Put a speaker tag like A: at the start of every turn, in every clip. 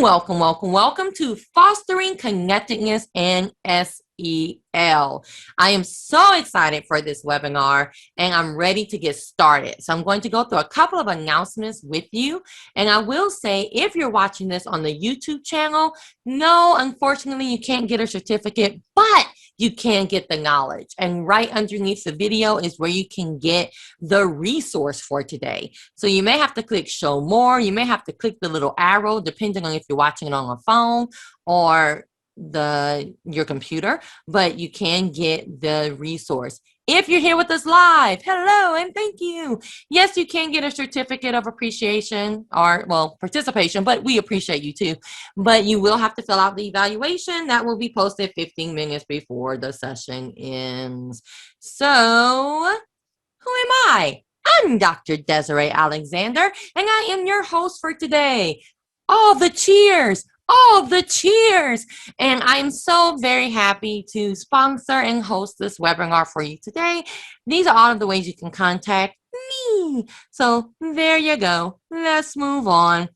A: Welcome to Fostering Connectedness in SEL. I am so excited for this webinar and I'm ready to get started. So I'm going to go through a couple of announcements with you. And I will say, if you're watching this on the YouTube channel, no, unfortunately, you can't get a certificate, but you can get the knowledge. And right underneath the video is where you can get the resource for today. So you may have to click show more. You may have to click the little arrow, depending on if you're watching it on a phone or your computer, but you can get the resource. If you're here with us live, hello and thank you. Yes, you can get a certificate of appreciation or, well, participation, but we appreciate you too. But you will have to fill out the evaluation that will be posted 15 minutes before the session ends. So, who am I? I'm Dr. Desiree Alexander, and I am your host for today. All the cheers! All the cheers! And I'm so very happy to sponsor and host this webinar for you today. These are all of the ways you can contact me. So there you go. Let's move on.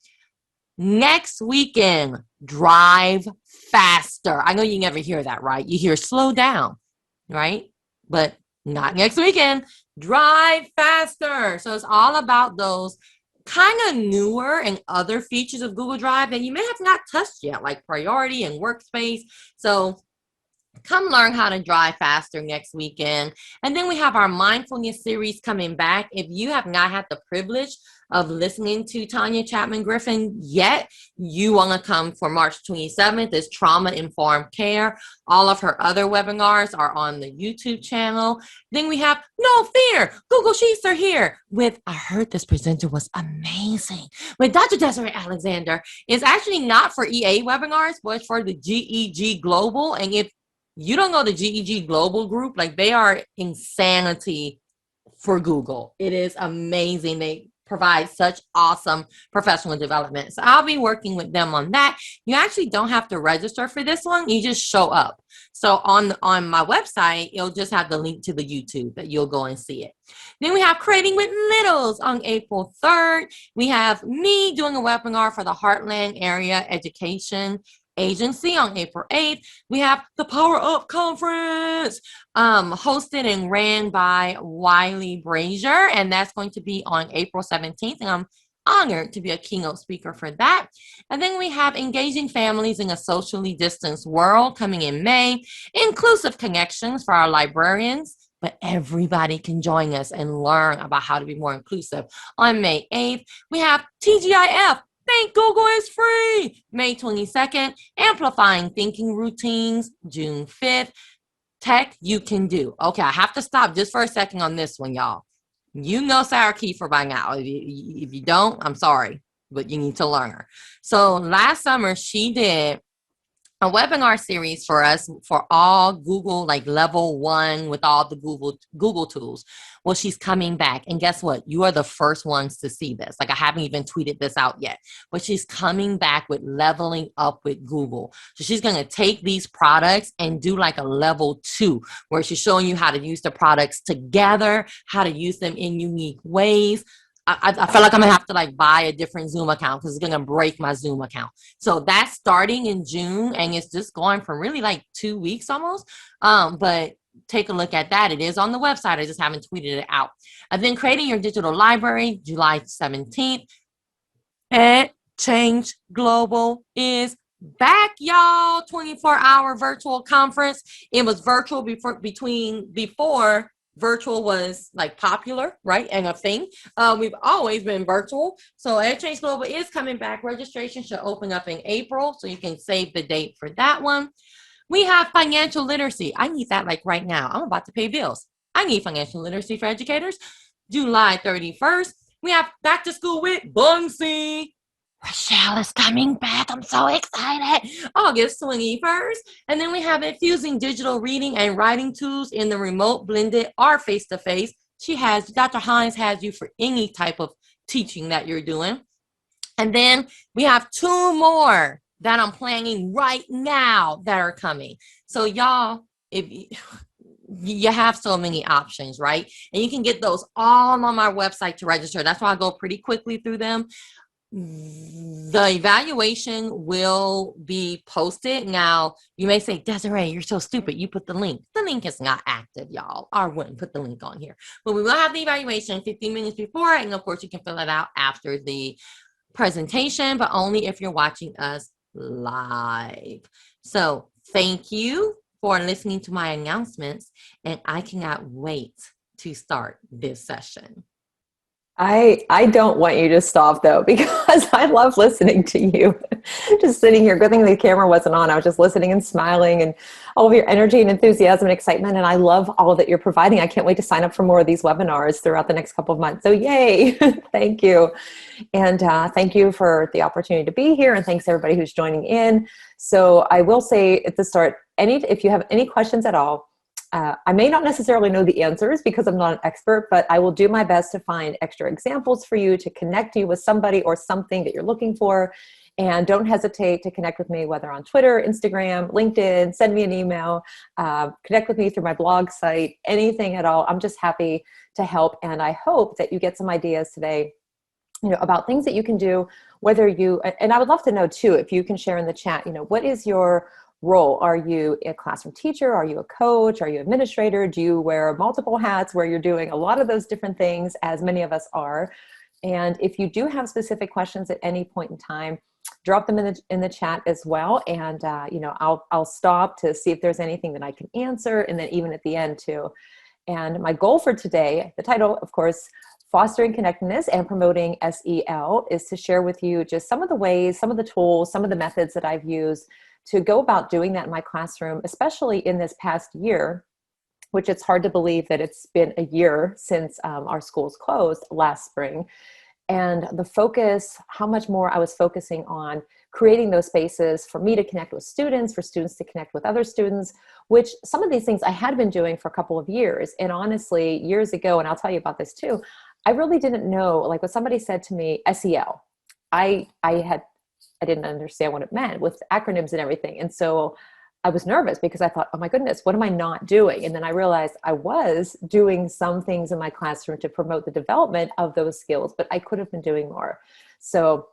A: Next weekend, drive faster. I know you never hear that, right? You hear slow down, right? But not next weekend. Drive faster. So it's all about those kind of newer and other features of Google Drive that you may have not touched yet, like priority and workspace. So come learn how to drive faster next weekend. And then we have our mindfulness series coming back. If you have not had the privilege of listening to Tanya Chapman Griffin yet, you want to come for March 27th. It's Trauma Informed Care. All of her other webinars are on the YouTube channel. Then we have No Fear, Google Sheets are here with, I heard this presenter was amazing, with Dr. Desiree Alexander. It's actually not for EA webinars, but it's for the GEG Global. And if you don't know the GEG Global group, like, they are insanity for Google. It is amazing. They provide such awesome professional development. So I'll be working with them on that. You actually don't have to register for this one. You just show up. So on my website, it'll just have the link to the YouTube that you'll go and see it. Then we have Creating with Littles on April 3rd. We have me doing a webinar for the Heartland Area Education Agency on April 8th. We have the Power Up Conference, hosted and ran by Wiley Brazier, and that's going to be on April 17th, and I'm honored to be a keynote speaker for that. And then we have Engaging Families in a Socially Distanced World coming in May, Inclusive Connections for our librarians, but everybody can join us and learn about how to be more inclusive on May 8th. We have TGIF, Think Google is Free, May 22nd, Amplifying Thinking Routines, June 5th, Tech You Can Do. Okay, I have to stop just for a second on this one, y'all. You know Sarah Kiefer by now. If you don't, I'm sorry, but you need to learn her. So last summer, she did a webinar series for us for all Google, like level 1 with all the Google tools. Well, she's coming back, and guess what? You are the first ones to see this. Like, I haven't even tweeted this out yet, but she's coming back with leveling up with Google. So she's going to take these products and do like a level 2, where she's showing you how to use the products together, how to use them in unique ways. I feel like I'm gonna have to like buy a different Zoom account because it's gonna break my Zoom account. So that's starting in June, and it's just going for really like 2 weeks almost. But take a look at that. It is on the website. I just haven't tweeted it out. And then Creating Your Digital Library, July 17th. And Change Global is back, y'all. 24-hour virtual conference. It was virtual before virtual was like popular, right, and a thing. We've always been virtual. So Change Global is coming back. Registration should open up in April, so you can save the date for that one. We have financial literacy. I need that like right now. I'm about to pay bills. I need financial literacy for educators. July 31st. We have Back to School with Bunsey. Rachelle is coming back. I'm so excited. August 21st. And then we have Infusing Digital Reading and Writing Tools in the Remote, Blended, or Face-to-Face. Dr. Hines has you for any type of teaching that you're doing. And then we have 2 more that I'm planning right now that are coming. So y'all, if you have so many options, right? And you can get those all on my website to register. That's why I go pretty quickly through them. The evaluation will be posted. Now, you may say, Desiree, you're so stupid. You put the link. The link is not active, y'all. I wouldn't put the link on here. But we will have the evaluation 15 minutes before, and of course, you can fill it out after the presentation, but only if you're watching us live. So thank you for listening to my announcements, and I cannot wait to start this session.
B: I don't want you to stop though, because I love listening to you. Just sitting here, good thing the camera wasn't on. I was just listening and smiling, and all of your energy and enthusiasm and excitement. And I love all that you're providing. I can't wait to sign up for more of these webinars throughout the next couple of months. So yay, thank you. And thank you for the opportunity to be here. And thanks everybody who's joining in. So I will say at the start, if you have any questions at all, I may not necessarily know the answers because I'm not an expert, but I will do my best to find extra examples for you, to connect you with somebody or something that you're looking for. And don't hesitate to connect with me, whether on Twitter, Instagram, LinkedIn, send me an email, connect with me through my blog site, anything at all. I'm just happy to help. And I hope that you get some ideas today, about things that you can do, whether you, and I would love to know too, if you can share in the chat, what is your role? Are you a classroom teacher? Are you a coach? Are you an administrator? Do you wear multiple hats where you're doing a lot of those different things, as many of us are? And if you do have specific questions at any point in time, drop them in the chat as well. And I'll stop to see if there's anything that I can answer, and then even at the end too. And my goal for today, the title, of course, Fostering Connectedness and Promoting SEL, is to share with you just some of the ways, some of the tools, some of the methods that I've used to go about doing that in my classroom, especially in this past year, which it's hard to believe that it's been a year since our schools closed last spring. And the focus, how much more I was focusing on creating those spaces for me to connect with students, for students to connect with other students, which some of these things I had been doing for a couple of years. And honestly, years ago, and I'll tell you about this too, I really didn't know, like when somebody said to me, SEL, I didn't understand what it meant with acronyms and everything. And so I was nervous because I thought, oh my goodness, what am I not doing? And then I realized I was doing some things in my classroom to promote the development of those skills, but I could have been doing more. So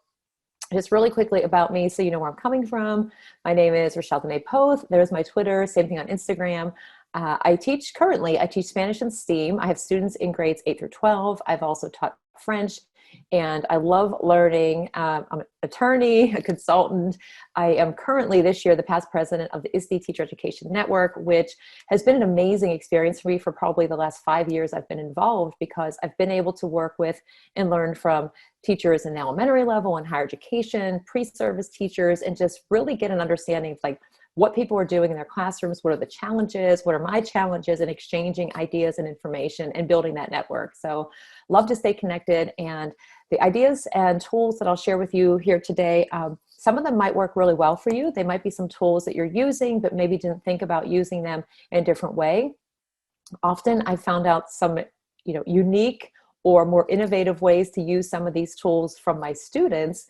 B: just really quickly about me, so you know where I'm coming from. My name is Rachelle Dene Poth. There's my Twitter, same thing on Instagram. I teach Spanish and STEAM. I have students in grades 8 through 12. I've also taught French, and I love learning. I'm an attorney, a consultant. I am currently this year the past president of the ISTE Teacher Education Network, which has been an amazing experience for me for probably the last 5 years I've been involved, because I've been able to work with and learn from teachers in elementary level and higher education, pre-service teachers, and just really get an understanding of like what people are doing in their classrooms, what are the challenges, what are my challenges, and exchanging ideas and information and building that network. So love to stay connected, and the ideas and tools that I'll share with you here today, some of them might work really well for you. They might be some tools that you're using, but maybe didn't think about using them in a different way. Often I found out some, unique or more innovative ways to use some of these tools from my students.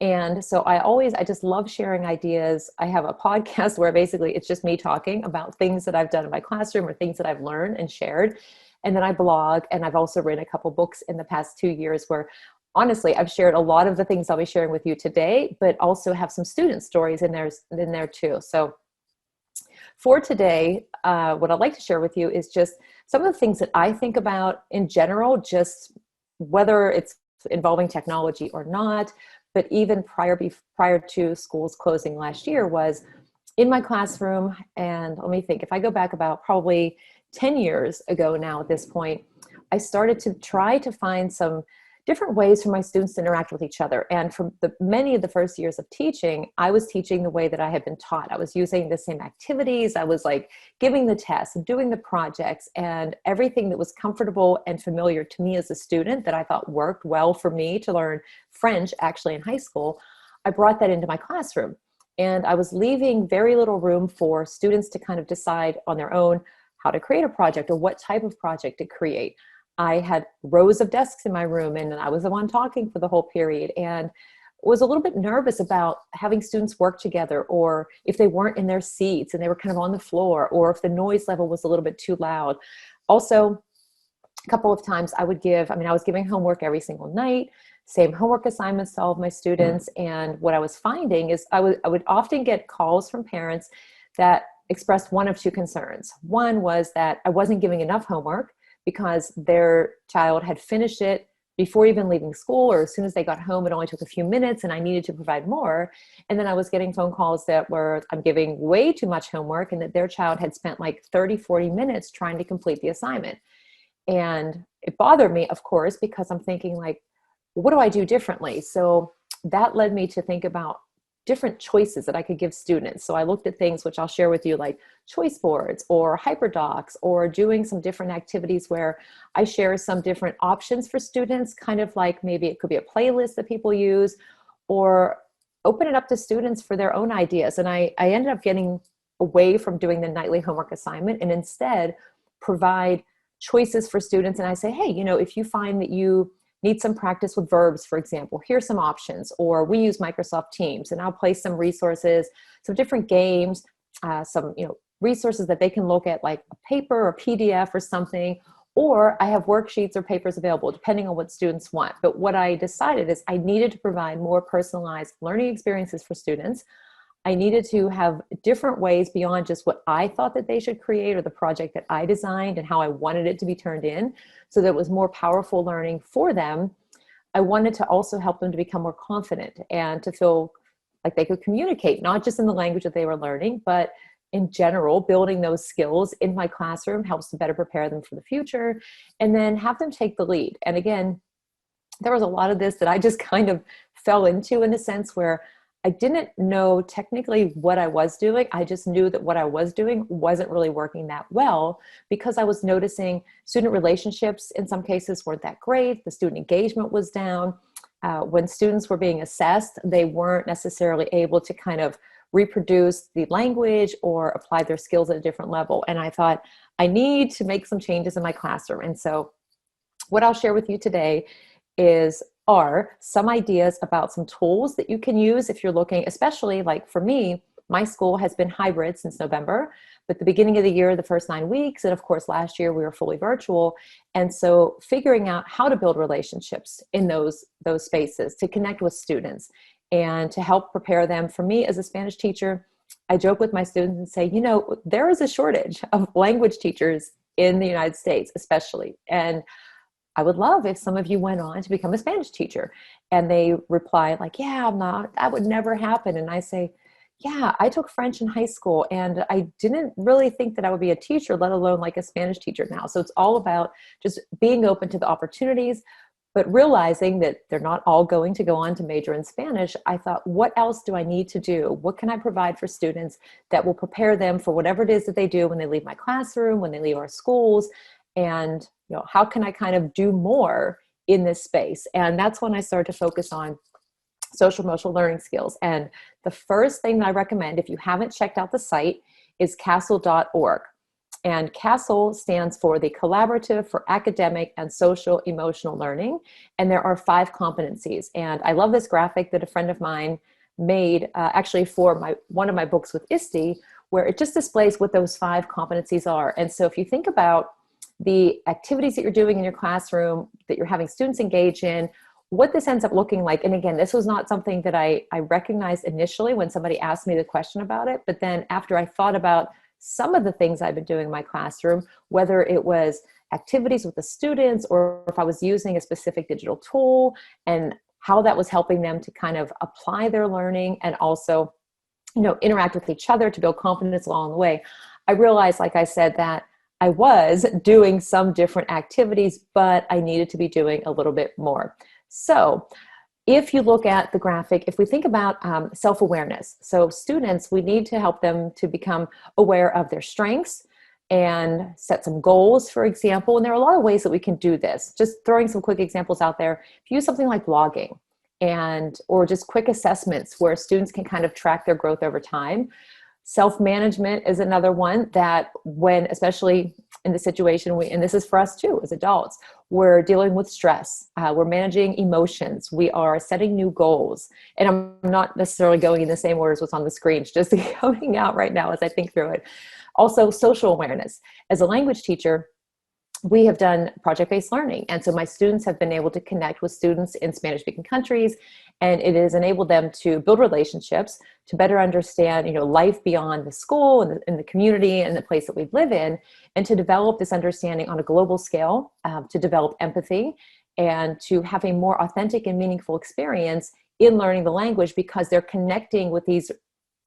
B: And so I just love sharing ideas. I have a podcast where basically it's just me talking about things that I've done in my classroom or things that I've learned and shared. And then I blog, and I've also written a couple books in the past 2 years where honestly, I've shared a lot of the things I'll be sharing with you today, but also have some student stories in there too. So for today, what I'd like to share with you is just some of the things that I think about in general, just whether it's involving technology or not, but even prior to schools closing last year, was in my classroom. And let me think, if I go back about probably 10 years ago now at this point, I started to try to find some different ways for my students to interact with each other. And for many of the first years of teaching, I was teaching the way that I had been taught. I was using the same activities. I was like giving the tests and doing the projects, and everything that was comfortable and familiar to me as a student that I thought worked well for me to learn French actually in high school, I brought that into my classroom. And I was leaving very little room for students to kind of decide on their own how to create a project or what type of project to create. I had rows of desks in my room, and I was the one talking for the whole period, and was a little bit nervous about having students work together, or if they weren't in their seats and they were kind of on the floor, or if the noise level was a little bit too loud. Also, a couple of times I was giving homework every single night, same homework assignments to all of my students. And what I was finding is I would often get calls from parents that expressed one of two concerns. One was that I wasn't giving enough homework because their child had finished it before even leaving school, or as soon as they got home, it only took a few minutes and I needed to provide more. And then I was getting phone calls that were, I'm giving way too much homework and that their child had spent like 30, 40 minutes trying to complete the assignment. And it bothered me, of course, because I'm thinking like, what do I do differently? So that led me to think about different choices that I could give students. So I looked at things which I'll share with you, like choice boards or hyperdocs, or doing some different activities where I share some different options for students, kind of like maybe it could be a playlist that people use, or open it up to students for their own ideas. And I ended up getting away from doing the nightly homework assignment and instead provide choices for students. And I say, hey, if you find that you need some practice with verbs, for example, here's some options. Or we use Microsoft Teams, and I'll place some resources, some different games, some resources that they can look at, like a paper or PDF or something. Or I have worksheets or papers available, depending on what students want. But what I decided is I needed to provide more personalized learning experiences for students. I needed to have different ways beyond just what I thought that they should create or the project that I designed and how I wanted it to be turned in, so that it was more powerful learning for them. I wanted to also help them to become more confident and to feel like they could communicate, not just in the language that they were learning, but in general, building those skills in my classroom helps to better prepare them for the future, and then have them take the lead. And again, there was a lot of this that I just kind of fell into, in a sense where I didn't know technically what I was doing. I just knew that what I was doing wasn't really working that well, because I was noticing student relationships in some cases weren't that great. The student engagement was down. When students were being assessed, they weren't necessarily able to kind of reproduce the language or apply their skills at a different level. And I thought, I need to make some changes in my classroom. And so what I'll share with you today are some ideas about some tools that you can use if you're looking, especially like for me, my school has been hybrid since November, but the beginning of the year, the first 9 weeks, and of course last year we were fully virtual. And so figuring out how to build relationships in those spaces to connect with students and to help prepare them. For me as a Spanish teacher, I joke with my students and say, there is a shortage of language teachers in the United States, especially. And I would love if some of you went on to become a Spanish teacher. And they reply like, yeah, I'm not, that would never happen. And I say, yeah, I took French in high school and I didn't really think that I would be a teacher, let alone like a Spanish teacher now. So it's all about just being open to the opportunities, but realizing that they're not all going to go on to major in Spanish. I thought, what else do I need to do? What can I provide for students that will prepare them for whatever it is that they do when they leave my classroom, when they leave our schools? And how can I kind of do more in this space? And that's when I started to focus on social emotional learning skills. And the first thing that I recommend, if you haven't checked out the site, is castle.org. And CASTLE stands for the Collaborative for Academic and Social Emotional Learning. And there are 5 competencies. And I love this graphic that a friend of mine made actually for one of my books with ISTE, where it just displays what those 5 competencies are. And so if you think about the activities that you're doing in your classroom, that you're having students engage in, what this ends up looking like. And again, this was not something that I recognized initially when somebody asked me the question about it. But then after I thought about some of the things I've been doing in my classroom, whether it was activities with the students or if I was using a specific digital tool, and how that was helping them to kind of apply their learning and also, interact with each other to build confidence along the way, I realized, like I said, that I was doing some different activities, but I needed to be doing a little bit more. So if you look at the graphic, if we think about self-awareness, so students, we need to help them to become aware of their strengths and set some goals, for example. And there are a lot of ways that we can do this. Just throwing some quick examples out there. If you use something like blogging or just quick assessments where students can kind of track their growth over time. Self-management is another one that when, especially in the situation, and this is for us too as adults, we're dealing with stress, we're managing emotions, we are setting new goals. And I'm not necessarily going in the same order as what's on the screen, it's just coming out right now as I think through it. Also, social awareness. As a language teacher, we have done project-based learning. And so my students have been able to connect with students in Spanish-speaking countries, and it has enabled them to build relationships, to better understand, life beyond the school and the community and the place that we live in, and to develop this understanding on a global scale, to develop empathy, and to have a more authentic and meaningful experience in learning the language, because they're connecting with these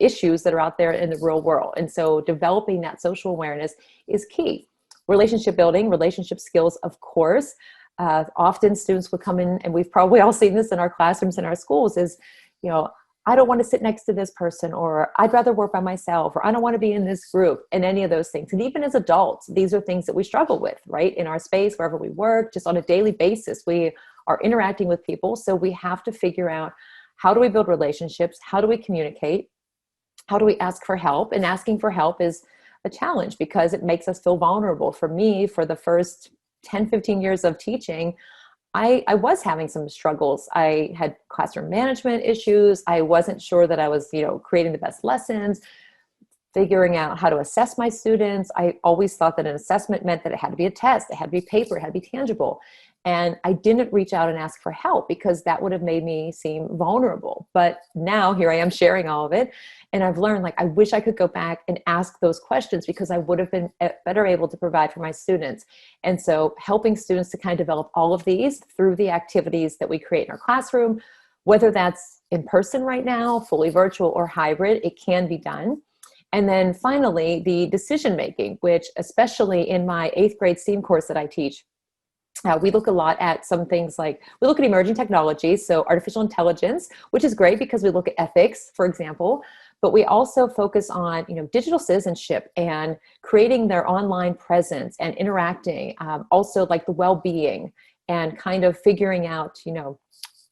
B: issues that are out there in the real world. And so developing that social awareness is key. Relationship building, relationship skills, of course. Often students will come in, and we've probably all seen this in our classrooms, in our schools, is, I don't want to sit next to this person, or I'd rather work by myself, or I don't want to be in this group, and any of those things. And even as adults, these are things that we struggle with, right? In our space, wherever we work, just on a daily basis, we are interacting with people. So we have to figure out, how do we build relationships? How do we communicate? How do we ask for help? And asking for help is a challenge, because it makes us feel vulnerable. For me, for the first 10, 15 years of teaching, I was having some struggles. I had classroom management issues. I wasn't sure that I was, creating the best lessons, figuring out how to assess my students. I always thought that an assessment meant that it had to be a test, it had to be paper, it had to be tangible. And I didn't reach out and ask for help, because that would have made me seem vulnerable. But now here I am sharing all of it. And I've learned, I wish I could go back and ask those questions, because I would have been better able to provide for my students. And so helping students to kind of develop all of these through the activities that we create in our classroom, whether that's in person right now, fully virtual, or hybrid, it can be done. And then finally, the decision-making, which especially in my 8th grade STEAM course that I teach, we look a lot at some things like, we look at emerging technologies, so artificial intelligence, which is great because we look at ethics, for example, but we also focus on, digital citizenship and creating their online presence and interacting, also like the well-being, and kind of figuring out,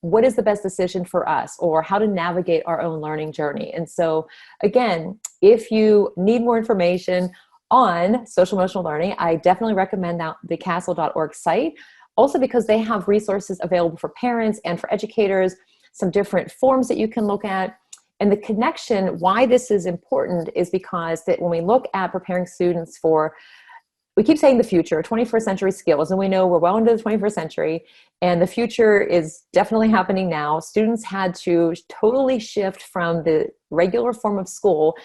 B: what is the best decision for us, or how to navigate our own learning journey. And so again, if you need more information on social emotional learning, I definitely recommend the castle.org site, also because they have resources available for parents and for educators, some different forms that you can look at. And the connection, why this is important, is because that when we look at preparing students for, we keep saying the future, 21st century skills, and we know we're well into the 21st century, and the future is definitely happening now. Students had to totally shift from the regular form of school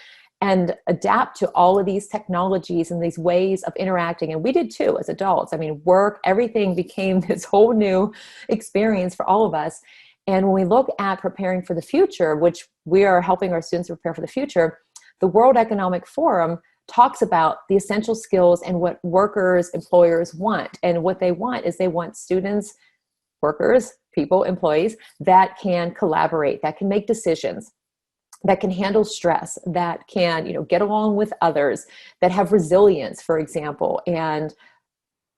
B: and adapt to all of these technologies and these ways of interacting. And we did too, as adults. I mean, work, everything became this whole new experience for all of us. And when we look at preparing for the future, which we are helping our students prepare for the future, the World Economic Forum talks about the essential skills and what workers, employers want. And what they want is, they want students, workers, people, employees that can collaborate, that can make decisions, that can handle stress, that can, get along with others, that have resilience, for example. And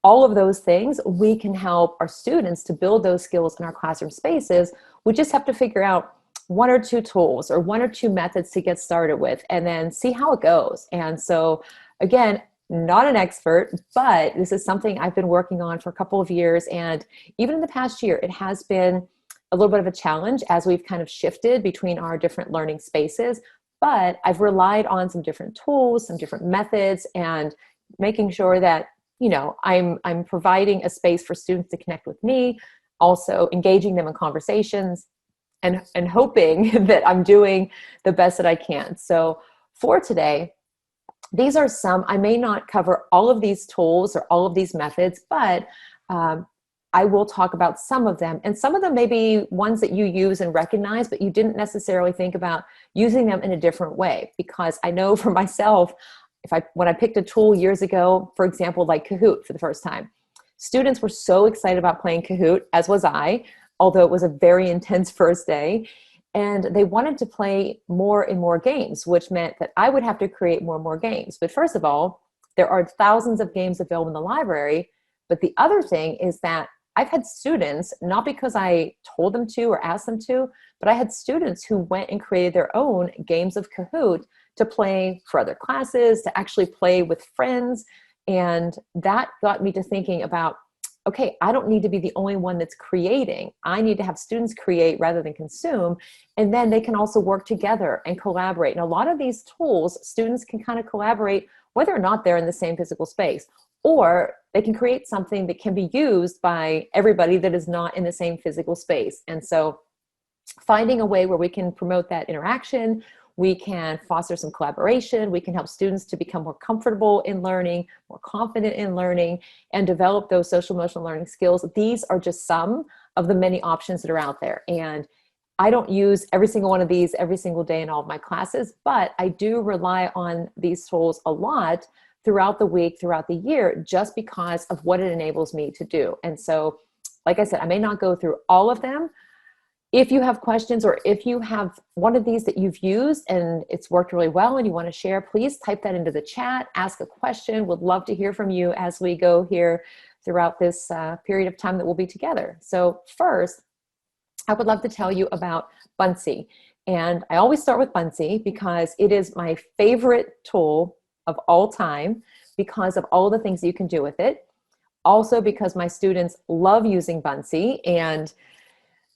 B: all of those things, we can help our students to build those skills in our classroom spaces. We just have to figure out 1 or 2 tools or 1 or 2 methods to get started with, and then see how it goes. And so again, not an expert, but this is something I've been working on for a couple of years. And even in the past year, it has been a little bit of a challenge as we've kind of shifted between our different learning spaces. But I've relied on some different tools, some different methods, and making sure that, I'm providing a space for students to connect with me, also engaging them in conversations, and hoping that I'm doing the best that I can. So for today, these are some, I may not cover all of these tools or all of these methods, but I will talk about some of them. And some of them may be ones that you use and recognize, but you didn't necessarily think about using them in a different way. Because I know for myself, when I picked a tool years ago, for example, like Kahoot for the first time, students were so excited about playing Kahoot, as was I, although it was a very intense first day. And they wanted to play more and more games, which meant that I would have to create more and more games. But first of all, there are thousands of games available in the library. But the other thing is that I've had students, not because I told them to or asked them to, but I had students who went and created their own games of Kahoot to play for other classes, to actually play with friends. And that got me to thinking about, okay, I don't need to be the only one that's creating. I need to have students create rather than consume. And then they can also work together and collaborate. And a lot of these tools, students can kind of collaborate whether or not they're in the same physical space. or they can create something that can be used by everybody that is not in the same physical space. And so finding a way where we can promote that interaction, we can foster some collaboration, we can help students to become more comfortable in learning, more confident in learning, and develop those social emotional learning skills. These are just some of the many options that are out there. And I don't use every single one of these every single day in all of my classes, but I do rely on these tools a lot throughout the week, throughout the year, just because of what it enables me to do. And so, like I said, I may not go through all of them. If you have questions, or if you have one of these that you've used and it's worked really well and you want to share, please type that into the chat, ask a question. Would love to hear from you as we go here throughout this period of time that we'll be together. So first, I would love to tell you about Buncee. And I always start with Buncee because it is my favorite tool of all time because of all the things that you can do with it. Also because my students love using Buncee, and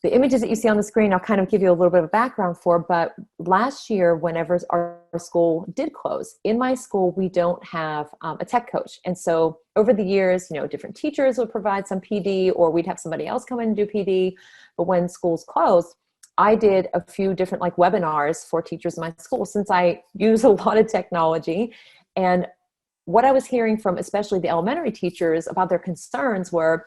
B: the images that you see on the screen, I'll kind of give you a little bit of background for, but last year, whenever our school did close, in my school, we don't have a tech coach. And so over the years, different teachers would provide some PD, or we'd have somebody else come in and do PD. But when schools closed, I did a few different webinars for teachers in my school, since I use a lot of technology. And what I was hearing from especially the elementary teachers about their concerns were,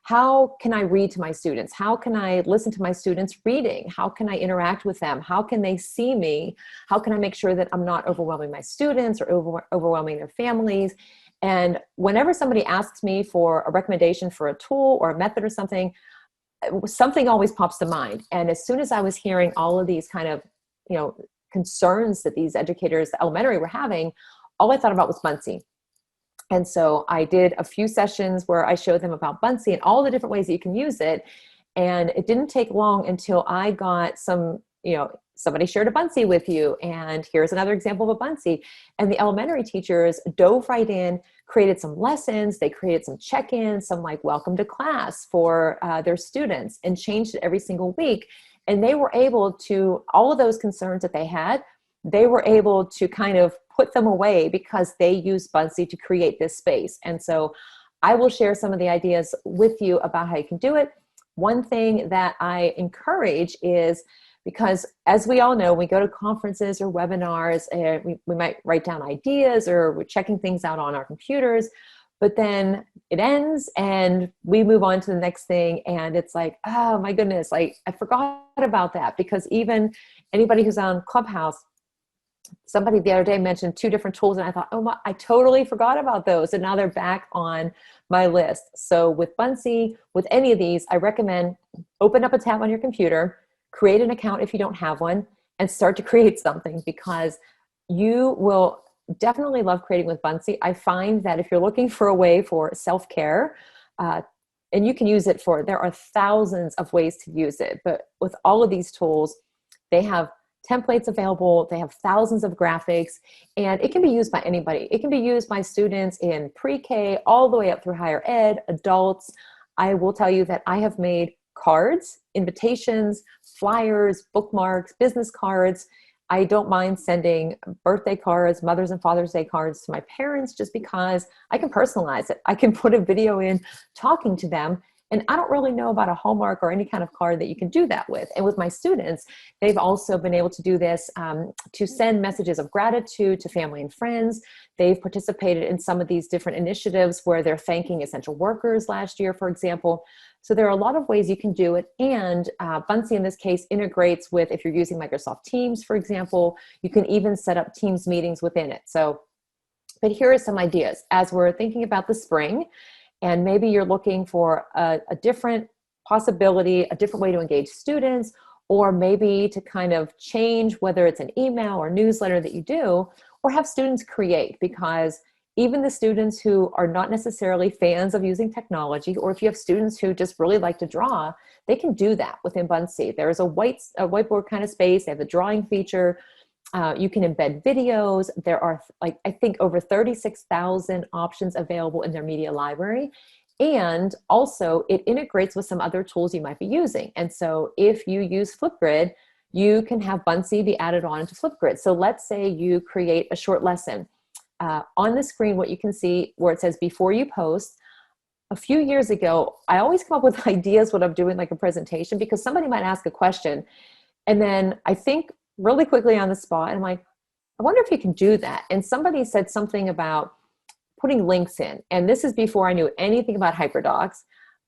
B: how can I read to my students? How can I listen to my students reading? How can I interact with them? How can they see me? How can I make sure that I'm not overwhelming my students or overwhelming their families? And whenever somebody asks me for a recommendation for a tool or a method or something always pops to mind. And as soon as I was hearing all of these kind of, concerns that these educators, the elementary, were having, all I thought about was Buncee. And so I did a few sessions where I showed them about Buncee and all the different ways that you can use it. And it didn't take long until I got some, somebody shared a Buncee with you, and here's another example of a Buncee. And the elementary teachers dove right in, created some lessons, they created some check-ins, some welcome to class for their students, and changed it every single week. And they were able to, all of those concerns that they had, they were able to kind of put them away because they used Buncee to create this space. And so I will share some of the ideas with you about how you can do it. One thing that I encourage is, because as we all know, we go to conferences or webinars, and we might write down ideas, or we're checking things out on our computers, but then it ends and we move on to the next thing. And it's like, oh my goodness, I forgot about that. Because even anybody who's on Clubhouse, somebody the other day mentioned 2 different tools, and I thought, oh my, I totally forgot about those. And now they're back on my list. So with Buncee, with any of these, I recommend open up a tab on your computer, create an account if you don't have one, and start to create something, because you will definitely love creating with Buncee. I find that if you're looking for a way for self-care, and you can use it for, there are thousands of ways to use it, but with all of these tools, they have templates available, they have thousands of graphics, and it can be used by anybody. It can be used by students in pre-K all the way up through higher ed, adults. I will tell you that I have made cards, invitations, flyers, bookmarks, business cards. I don't mind sending birthday cards, Mother's and Father's Day cards to my parents, just because I can personalize it. I can put a video in talking to them. And I don't really know about a Hallmark or any kind of card that you can do that with. And with my students, they've also been able to do this to send messages of gratitude to family and friends. They've participated in some of these different initiatives where they're thanking essential workers last year, for example. So there are a lot of ways you can do it. And Buncee, in this case, integrates with, if you're using Microsoft Teams, for example, you can even set up Teams meetings within it. So, but here are some ideas. As we're thinking about the spring, and maybe you're looking for a different possibility, a different way to engage students, or maybe to kind of change whether it's an email or newsletter that you do, or have students create, because even the students who are not necessarily fans of using technology, or if you have students who just really like to draw, they can do that within Buncee. There's a whiteboard kind of space. They have the drawing feature. You can embed videos. There are, I think, over 36,000 options available in their media library. And also it integrates with some other tools you might be using. And so if you use Flipgrid, you can have Buncee be added on to Flipgrid. So let's say you create a short lesson. on the screen, what you can see where it says before you post. A few years ago, I always come up with ideas when I'm doing like a presentation, because somebody might ask a question and then I think really quickly on the spot and I'm like, I wonder if you can do that. And somebody said something about putting links in. And this is before I knew anything about hyperdocs.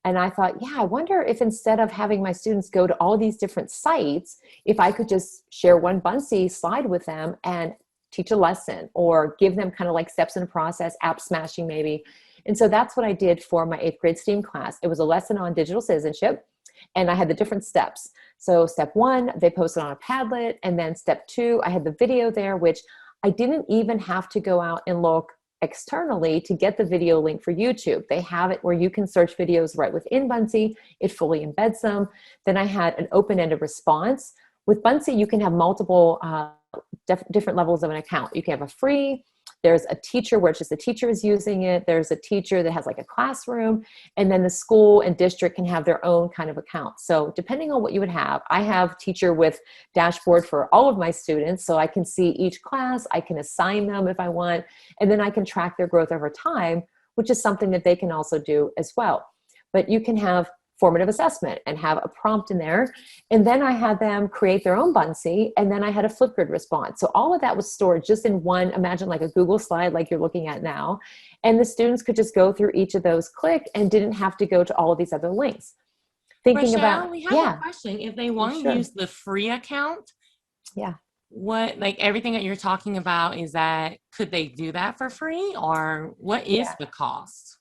B: And I thought, yeah, I wonder if instead of having my students go to all these different sites, if I could just share one Buncee slide with them and teach a lesson or give them kind of like steps in the process, app smashing maybe. And so that's what I did for my 8th grade STEAM class. It was a lesson on digital citizenship, and I had the different steps. So step 1, they posted on a Padlet, and then step 2, I had the video there, which I didn't even have to go out and look externally to get the video link for YouTube. They have it where you can search videos right within Buncee. It fully embeds them. Then I had an open-ended response. With Buncee, you can have multiple different levels of an account. You can have a free, there's a teacher where it's just the teacher is using it. There's a teacher that has like a classroom, and then the school and district can have their own kind of account. So depending on what you would have, I have teacher with dashboard for all of my students. So I can see each class, I can assign them if I want, and then I can track their growth over time, which is something that they can also do as well. But you can have formative assessment and have a prompt in there. And then I had them create their own Buncee, and then I had a Flipgrid response. So all of that was stored just in one, imagine like a Google slide like you're looking at now. And the students could just go through each of those, click, and didn't have to go to all of these other links. Thinking
A: Rachelle,
B: about,
A: we have a question. If they want to
B: sure.
A: use the free account,
B: yeah.
A: what, like everything that you're talking about, is that, could they do that for free, or what is the cost?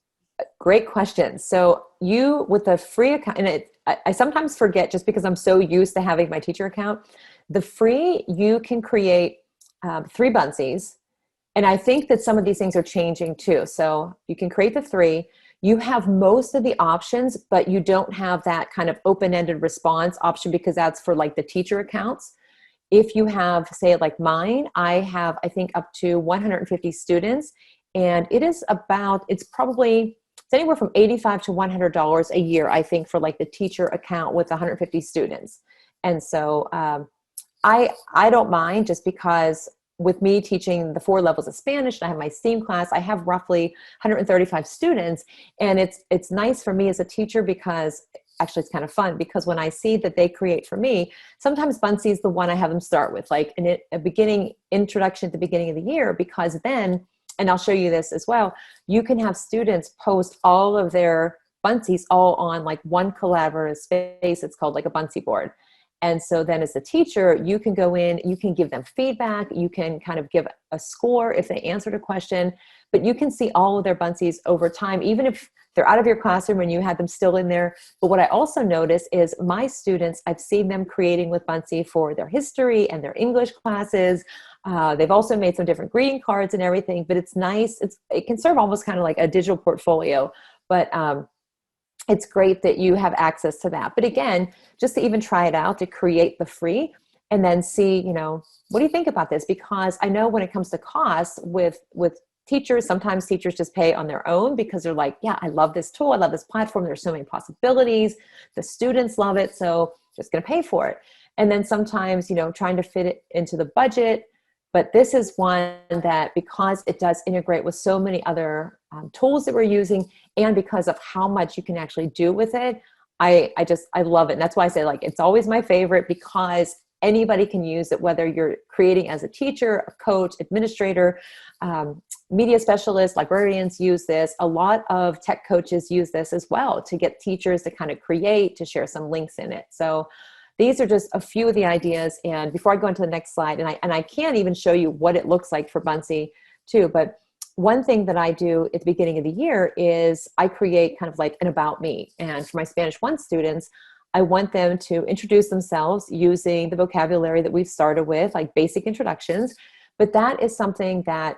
B: Great question. So you, with a free account, and I sometimes forget just because I'm so used to having my teacher account, the free, you can create 3 Buncees. And I think that some of these things are changing too. So you can create the 3, you have most of the options, but you don't have that kind of open-ended response option because that's for like the teacher accounts. If you have, say like mine, I have, I think up to 150 students, and it is about, it's anywhere from $85 to $100 a year, I think, for like the teacher account with 150 students. And so I don't mind, just because with me teaching the 4 levels of Spanish, and I have my STEAM class, I have roughly 135 students. And it's nice for me as a teacher because actually it's kind of fun, because when I see that they create for me, sometimes Buncee is the one I have them start with, like a beginning introduction at the beginning of the year, because then, and I'll show you this as well, you can have students post all of their Buncees all on like one collaborative space. It's called like a Buncee board. And so then as a teacher, you can go in, you can give them feedback, you can kind of give a score if they answered a question, but you can see all of their Buncees over time, even if they're out of your classroom and you had them still in there. But what I also notice is my students, I've seen them creating with Buncee for their history and their English classes. They've also made some different greeting cards and everything, but it's nice. It can serve almost kind of like a digital portfolio, but it's great that you have access to that. But again, just to even try it out, to create the free and then see, what do you think about this? Because I know when it comes to costs with teachers, sometimes teachers just pay on their own because they're like, yeah, I love this tool. I love this platform. There's so many possibilities. The students love it. So just going to pay for it. And then sometimes, trying to fit it into the budget. But this is one that, because it does integrate with so many other tools that we're using, and because of how much you can actually do with it, I love it. And that's why I say, like, it's always my favorite, because anybody can use it, whether you're creating as a teacher, a coach, administrator, media specialist, librarians use this. A lot of tech coaches use this as well to get teachers to kind of create, to share some links in it. So these are just a few of the ideas. And before I go into the next slide, and I can't even show you what it looks like for Buncee too, but one thing that I do at the beginning of the year is I create kind of like an about me. And for my Spanish 1 students, I want them to introduce themselves using the vocabulary that we've started with, like basic introductions. But that is something that,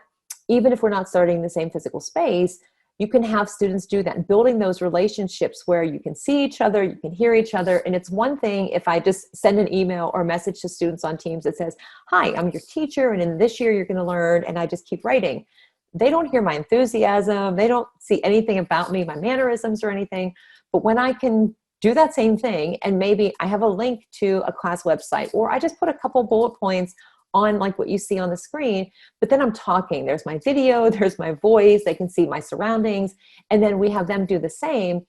B: even if we're not starting in the same physical space, you can have students do that, and building those relationships where you can see each other, you can hear each other. And it's one thing if I just send an email or message to students on Teams that says, hi, I'm your teacher, and in this year you're going to learn, and I just keep writing. They don't hear my enthusiasm. They don't see anything about me, my mannerisms or anything. But when I can do that same thing, and maybe I have a link to a class website, or I just put a couple bullet points on like what you see on the screen, but then I'm talking. There's my video, there's my voice, they can see my surroundings, and then we have them do the same.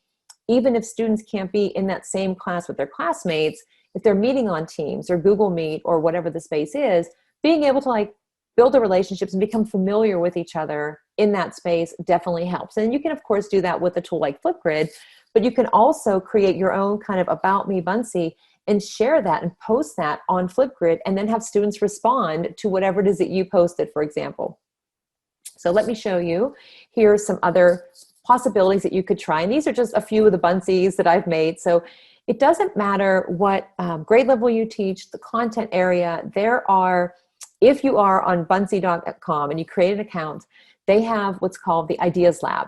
B: Even if students can't be in that same class with their classmates, if they're meeting on Teams or Google Meet or whatever the space is, being able to like build the relationships and become familiar with each other in that space definitely helps. And you can, of course, do that with a tool like Flipgrid, but you can also create your own kind of About Me Buncee and share that and post that on Flipgrid, and then have students respond to whatever it is that you posted, for example. So let me show you. Here are some other possibilities that you could try. And these are just a few of the buncees that I've made. So it doesn't matter what grade level you teach, the content area. There are, if you are on buncee.com and you create an account, they have what's called the Ideas Lab.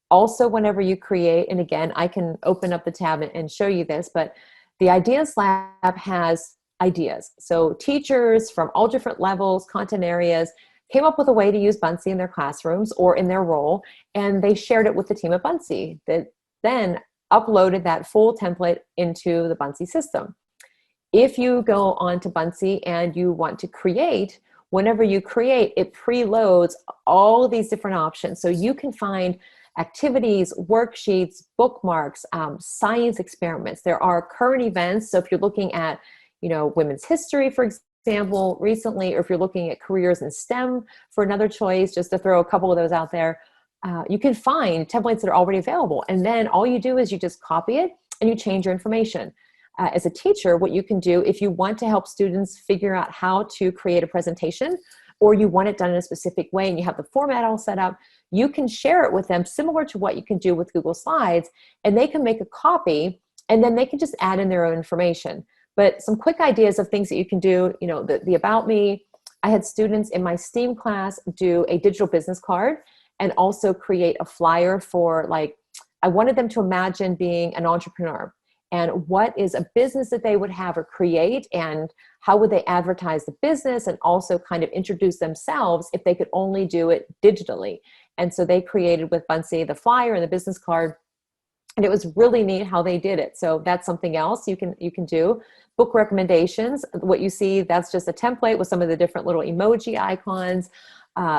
B: Also, whenever you create, and again, I can open up the tab and show you this, but the Ideas Lab has ideas. So teachers from all different levels, content areas, came up with a way to use Buncee in their classrooms or in their role, and they shared it with the team at Buncee that then uploaded that full template into the Buncee system. If you go on to Buncee and you want to create, whenever you create, it preloads all of these different options. So you can find activities, worksheets, bookmarks, science experiments. There are current events. So if you're looking at, women's history, for example, recently, or if you're looking at careers in STEM for another choice, just to throw a couple of those out there, you can find templates that are already available. And then all you do is you just copy it and you change your information. As a teacher, what you can do if you want to help students figure out how to create a presentation, or you want it done in a specific way and you have the format all set up, you can share it with them similar to what you can do with Google Slides, and they can make a copy and then they can just add in their own information. But some quick ideas of things that you can do, the About Me. I had students in my STEAM class do a digital business card and also create a flyer for, I wanted them to imagine being an entrepreneur and what is a business that they would have or create, and how would they advertise the business, and also kind of introduce themselves if they could only do it digitally. And so they created with Buncee the flyer and the business card, and it was really neat how they did it. So that's something else you can do. Book recommendations. What you see, that's just a template with some of the different little emoji icons.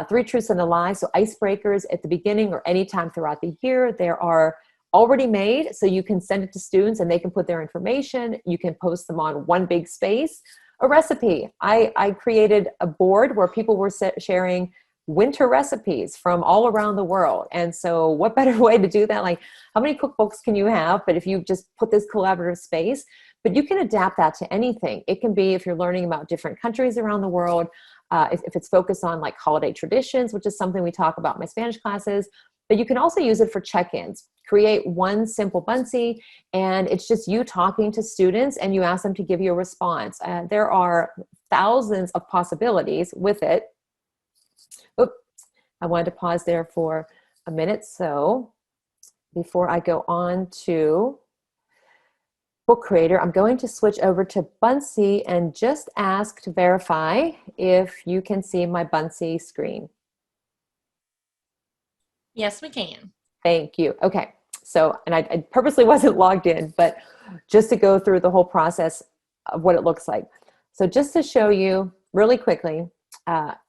B: 3 truths and a lie. So icebreakers at the beginning or anytime throughout the year. There are already made, so you can send it to students and they can put their information. You can post them on one big space. A recipe. I created a board where people were sharing winter recipes from all around the world. And so what better way to do that? Like, how many cookbooks can you have? But if you just put this collaborative space, but you can adapt that to anything. It can be if you're learning about different countries around the world, if it's focused on like holiday traditions, which is something we talk about in my Spanish classes, but you can also use it for check-ins. Create one simple Buncee, and it's just you talking to students and you ask them to give you a response. There are thousands of possibilities with it. Oops, I wanted to pause there for a minute. So before I go on to Book Creator, I'm going to switch over to Buncee and just ask to verify if you can see my Buncee screen.
A: Yes, we can.
B: Thank you. Okay. So, and I purposely wasn't logged in, but just to go through the whole process of what it looks like. So just to show you really quickly,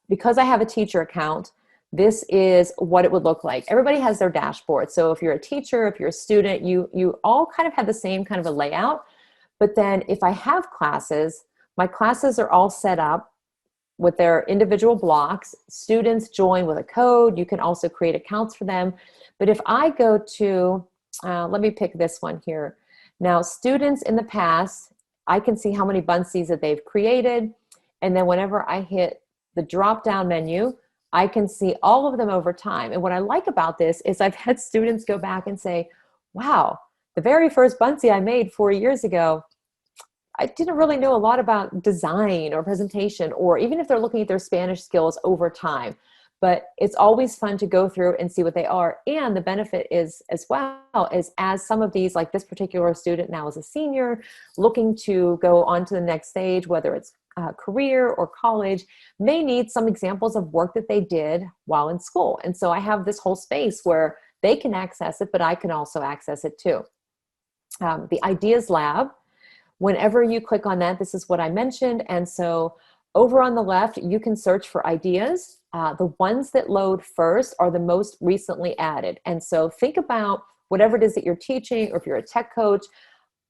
B: because I have a teacher account, this is what it would look like. Everybody has their dashboard. So if you're a teacher, if you're a student, you all kind of have the same kind of a layout. But then if I have classes, my classes are all set up with their individual blocks. Students join with a code. You can also create accounts for them. But if I go to, let me pick this one here. Now, students in the past, I can see how many Buncees that they've created. And then whenever I hit the drop-down menu, I can see all of them over time. And what I like about this is I've had students go back and say, wow, the very first Buncee I made 4 years ago, I didn't really know a lot about design or presentation, or even if they're looking at their Spanish skills over time. But it's always fun to go through and see what they are. And the benefit is, as well, is as some of these, like this particular student now is a senior, looking to go on to the next stage, whether it's career or college, may need some examples of work that they did while in school. And so I have this whole space where they can access it, but I can also access it too. The Ideas Lab, whenever you click on that, this is what I mentioned. And so Over on the left, you can search for ideas. The ones that load first are the most recently added. And so think about whatever it is that you're teaching, or if you're a tech coach,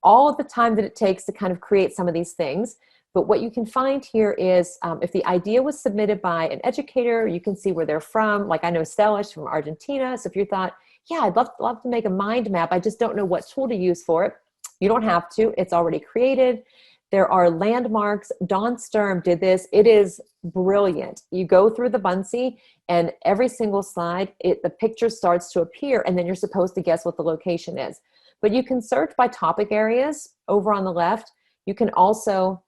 B: all of the time that it takes to kind of create some of these things. But what you can find here is if the idea was submitted by an educator, you can see where they're from. Like I know Stella is from Argentina. So if you thought, yeah, I'd love to make a mind map, I just don't know what tool to use for it, you don't have to. It's already created. There are landmarks. Dawn Sturm did this. It is brilliant. You go through the Buncee, and every single slide, the picture starts to appear, and then you're supposed to guess what the location is. But you can search by topic areas over on the left. You can also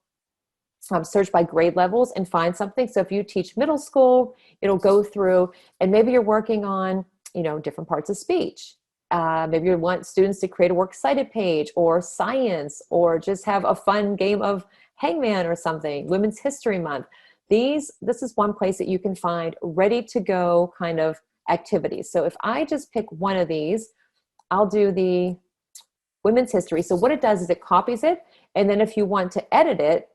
B: search by grade levels and find something. So if you teach middle school, it'll go through, and maybe you're working on, different parts of speech. Maybe you want students to create a works cited page, or science, or just have a fun game of hangman or something, Women's History Month. This is one place that you can find ready to go kind of activities. So if I just pick one of these, I'll do the Women's History. So what it does is it copies it, and then if you want to edit it,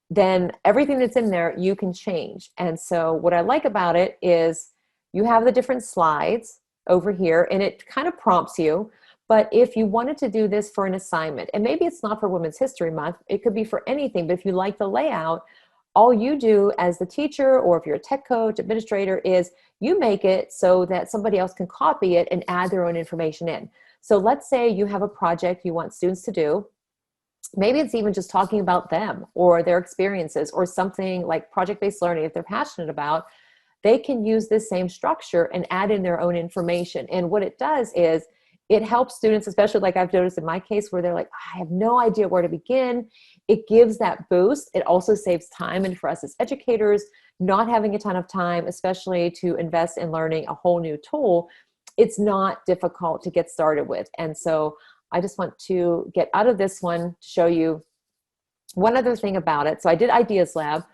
B: then everything that's in there you can change. And so what I like about it is you have the different slides over here, and it kind of prompts you. But if you wanted to do this for an assignment, and maybe it's not for Women's History Month, it could be for anything, but if you like the layout, all you do as the teacher, or if you're a tech coach, administrator, is you make it so that somebody else can copy it and add their own information in. So let's say you have a project you want students to do. Maybe it's even just talking about them or their experiences, or something like project-based learning if they're passionate about. They can use this same structure and add in their own information. And what it does is it helps students, especially like I've noticed in my case, where they're like, I have no idea where to begin. It gives that boost. It also saves time. And for us as educators, not having a ton of time, especially to invest in learning a whole new tool, it's not difficult to get started with. And so I just want to get out of this one to show you one other thing about it. So I did Ideas Lab.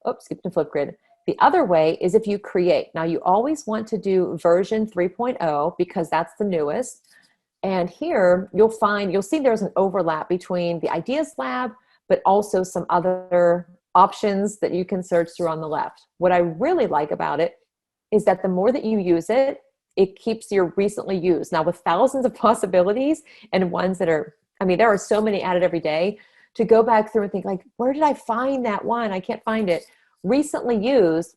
B: Oops, skipped to Flipgrid. The other way is if you create. Now you always want to do version 3.0 because that's the newest. And here you'll see there's an overlap between the Ideas Lab, but also some other options that you can search through on the left. What I really like about it is that the more that you use it, it keeps your recently used. Now with thousands of possibilities and ones that are, there are so many added every day, to go back through and think like, where did I find that one? I can't find it. Recently used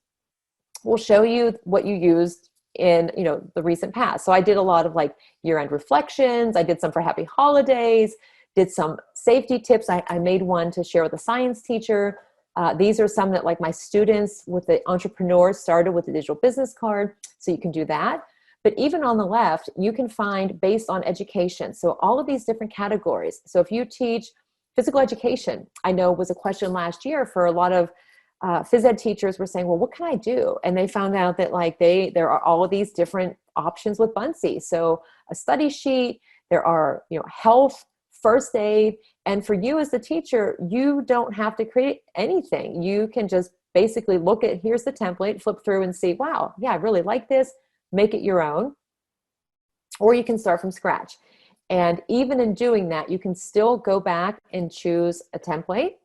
B: will show you what you used in the recent past. So I did a lot of like year-end reflections. I did some for happy holidays, did some safety tips. I made one to share with a science teacher. These are some that like my students with the entrepreneurs started with the digital business card. So you can do that. But even on the left, you can find based on education. So all of these different categories. So if you teach physical education, I know was a question last year for a lot of phys ed teachers were saying, well, what can I do? And they found out that like there are all of these different options with Buncee. So a study sheet, there are, health, first aid. And for you as the teacher, you don't have to create anything. You can just basically look at, here's the template, flip through and see, wow, yeah, I really like this, make it your own. Or you can start from scratch. And even in doing that, you can still go back and choose a template.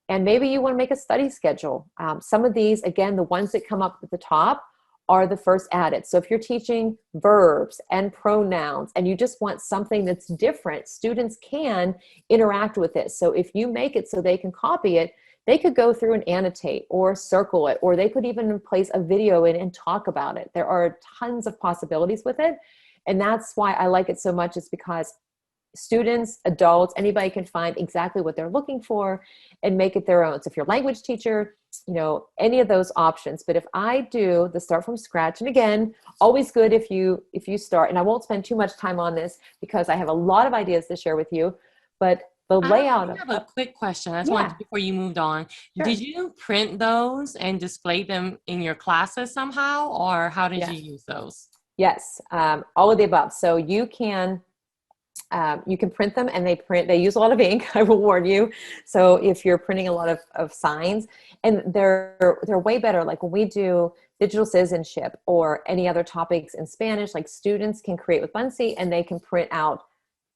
B: And maybe you want to make a study schedule. Some of these, again, the ones that come up at the top are the first added. So if you're teaching verbs and pronouns and you just want something that's different, students can interact with it. So if you make it so they can copy it, they could go through and annotate or circle it, or they could even place a video in and talk about it. There are tons of possibilities with it. And that's why I like it so much, is because students, adults, anybody can find exactly what they're looking for and make it their own. So if you're a language teacher, any of those options. But if I do the start from scratch, and again, always good if you start, and I won't spend too much time on this because I have a lot of ideas to share with you, but the layout.
A: I have a quick question. I just wanted before you moved on.
B: Sure.
A: Did you print those and display them in your classes somehow, or how did you use those?
B: Yes, all of the above. So you can print them, and they use a lot of ink, I will warn you. So if you're printing a lot of signs, and they're way better. Like when we do digital citizenship or any other topics in Spanish, like students can create with Buncee and they can print out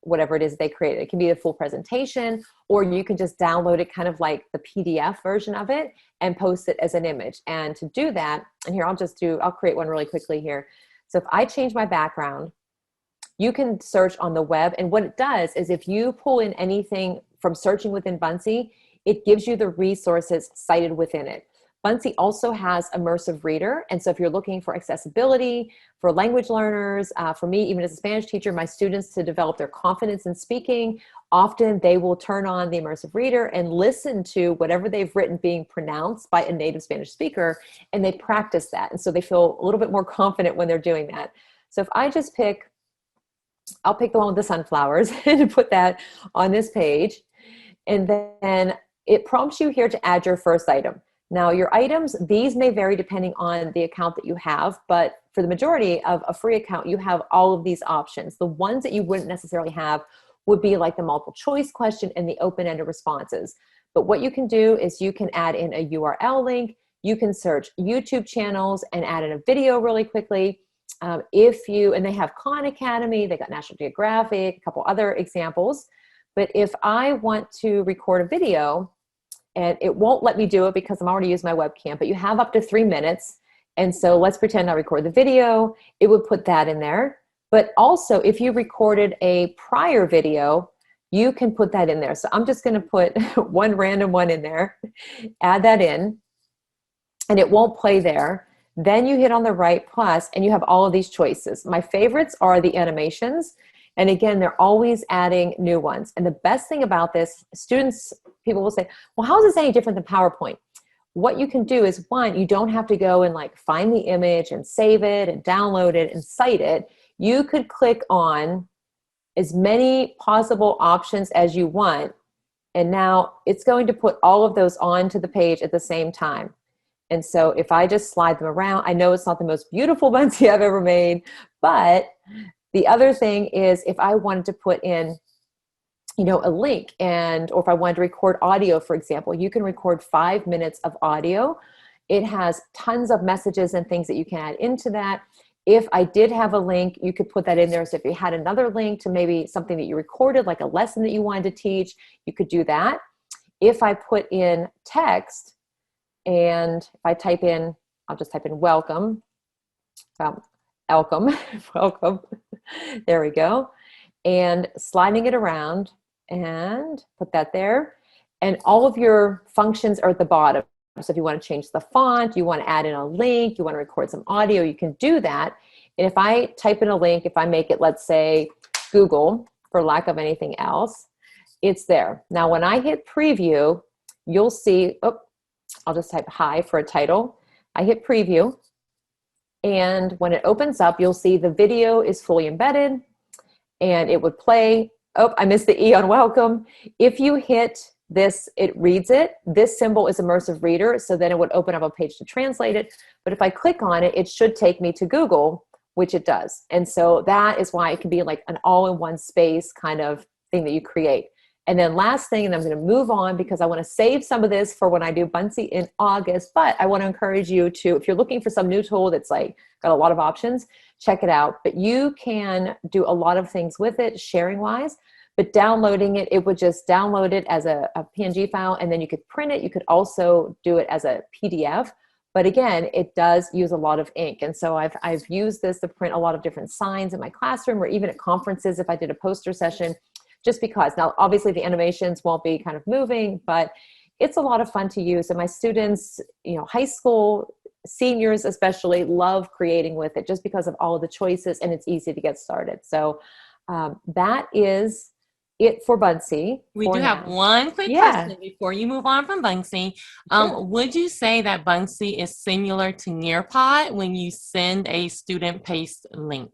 B: whatever it is they created. It can be a full presentation, or you can just download it kind of like the PDF version of it and post it as an image. And to do that, and here I'll create one really quickly here. So if I change my background, you can search on the web. And what it does is if you pull in anything from searching within Buncee, it gives you the resources cited within it. Buncee also has Immersive Reader. And so if you're looking for accessibility, for language learners, for me, even as a Spanish teacher, my students to develop their confidence in speaking, often they will turn on the Immersive Reader and listen to whatever they've written being pronounced by a native Spanish speaker, and they practice that. And so they feel a little bit more confident when they're doing that. So if I just I'll pick the one with the sunflowers and put that on this page. And then it prompts you here to add your first item. Now your items, these may vary depending on the account that you have, but for the majority of a free account, you have all of these options. The ones that you wouldn't necessarily have would be like the multiple choice question and the open-ended responses. But what you can do is you can add in a URL link, you can search YouTube channels and add in a video really quickly. And they have Khan Academy, they got National Geographic, a couple other examples. But if I want to record a video, and it won't let me do it because I'm already using my webcam, but you have up to 3 minutes. And so let's pretend I record the video, it would put that in there. But also if you recorded a prior video, you can put that in there. So I'm just gonna put one random one in there, add that in, and it won't play there. Then you hit on the right plus and you have all of these choices. My favorites are the animations. And again, they're always adding new ones. And the best thing about this, people will say, well, how is this any different than PowerPoint? What you can do is, one, you don't have to go and like find the image and save it and download it and cite it. You could click on as many possible options as you want. And now it's going to put all of those onto the page at the same time. And so if I just slide them around, I know it's not the most beautiful Buncee I've ever made, but the other thing is if I wanted to put in, a link or if I wanted to record audio, for example, you can record 5 minutes of audio. It has tons of messages and things that you can add into that. If I did have a link, you could put that in there. So if you had another link to maybe something that you recorded, like a lesson that you wanted to teach, you could do that. If I put in text, and if I type in, I'll just type in welcome, welcome, there we go. And sliding it around and put that there. And all of your functions are at the bottom. So if you want to change the font, you want to add in a link, you want to record some audio, you can do that. And if I type in a link, if I make it, let's say, Google, for lack of anything else, it's there. Now, when I hit preview, you'll see, I'll just type hi for a title. I hit preview. And when it opens up, you'll see the video is fully embedded and it would play. Oh, I missed the E on welcome. If you hit this, it reads it. This symbol is Immersive Reader, so then it would open up a page to translate it. But if I click on it, it should take me to Google, which it does. And so that is why it can be like an all-in-one space kind of thing that you create. And then last thing, and I'm going to move on because I want to save some of this for when I do Buncee in August, but I want to encourage you to, if you're looking for some new tool that's like got a lot of options, check it out. But you can do a lot of things with it sharing wise, but downloading it, it would just download it as a PNG file and then you could print it. You could also do it as a PDF. But again, it does use a lot of ink. And so I've used this to print a lot of different signs in my classroom or even at conferences if I did a poster session. Just because. Now, obviously the animations won't be kind of moving, but it's a lot of fun to use. And my students, high school seniors especially, love creating with it just because of all of the choices and it's easy to get started. So that is it for Buncee.
A: We do have one quick question before you move on from Buncee.
B: Sure.
A: Would you say that Buncee is similar to Nearpod when you send a student paste link?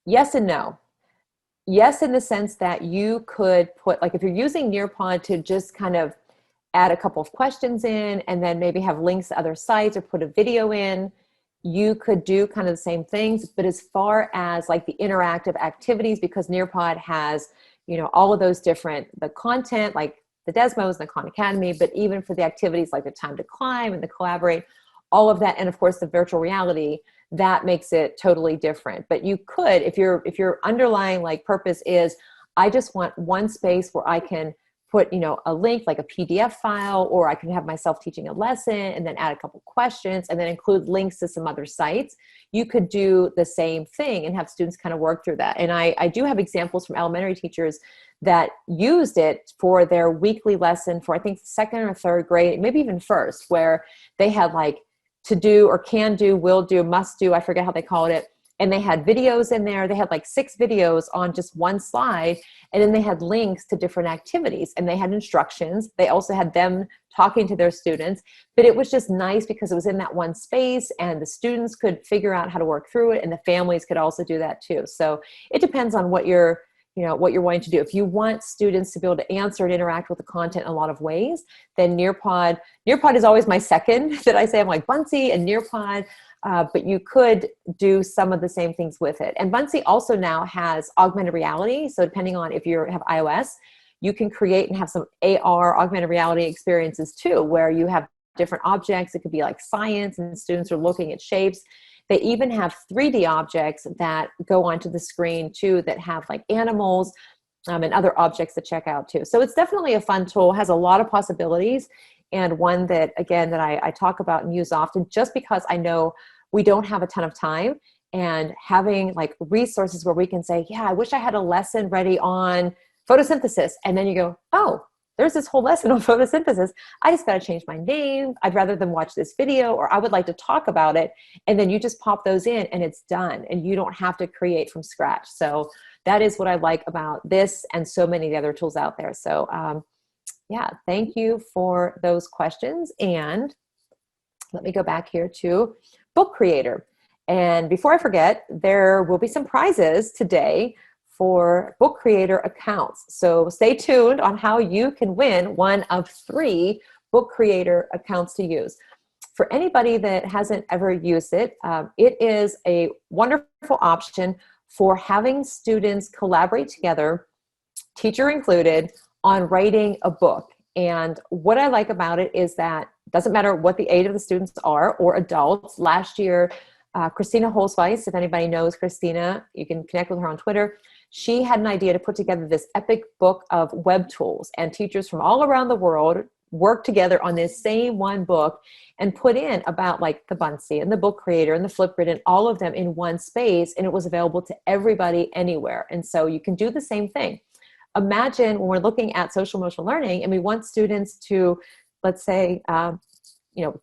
B: Yes and no. Yes, in the sense that you could put, like if you're using Nearpod to just kind of add a couple of questions in and then maybe have links to other sites or put a video in, you could do kind of the same things. But as far as like the interactive activities, because Nearpod has, all of those different, the content, like the Desmos and the Khan Academy, but even for the activities like the time to climb and the collaborate, all of that, and of course the virtual reality, that makes it totally different. But you could, if your underlying like purpose is, I just want one space where I can put, you know, a link like a PDF file, or I can have myself teaching a lesson and then add a couple questions and then include links to some other sites. You could do the same thing and have students kind of work through that. And I do have examples from elementary teachers that used it for their weekly lesson for, I think, second or third grade, maybe even first, where they had like to do or can do, will do, must do, I forget how they called it. And they had videos in there. They had like 6 videos on just one slide. And then they had links to different activities, and they had instructions. They also had them talking to their students, but it was just nice because it was in that one space and the students could figure out how to work through it, and the families could also do that too. So it depends on what you're wanting to do. If you want students to be able to answer and interact with the content in a lot of ways, then Nearpod is always my second that I say. I'm like Buncee and Nearpod. But you could do some of the same things with it. And Buncee also now has augmented reality. So depending on if you have iOS, you can create and have some AR augmented reality experiences too, where you have different objects. It could be like science and students are looking at shapes. They even have 3D objects that go onto the screen too, that have like animals and other objects to check out too. So it's definitely a fun tool, has a lot of possibilities. And one that, again, that I talk about and use often, just because I know we don't have a ton of time, and having like resources where we can say, yeah, I wish I had a lesson ready on photosynthesis. And then you go, oh, there's this whole lesson on photosynthesis. I just got to change my name. I'd rather them watch this video, or I would like to talk about it. And then you just pop those in and it's done. And you don't have to create from scratch. So that is what I like about this and so many of the other tools out there. So, yeah, thank you for those questions. And let me go back here to Book Creator. And before I forget, there will be some prizes today for Book Creator accounts. So stay tuned on how you can win one of 3 Book Creator accounts to use. For anybody that hasn't ever used it, it is a wonderful option for having students collaborate together, teacher included, on writing a book. And what I like about it is that it doesn't matter what the age of the students are or adults. Last year, Christina Holzweiss, if anybody knows Christina, you can connect with her on Twitter. She had an idea to put together this epic book of web tools, and teachers from all around the world worked together on this same one book and put in about like the Buncee and the Book Creator and the Flipgrid and all of them in one space, and it was available to everybody anywhere. And so you can do the same thing. Imagine when we're looking at social emotional learning and we want students to, let's say,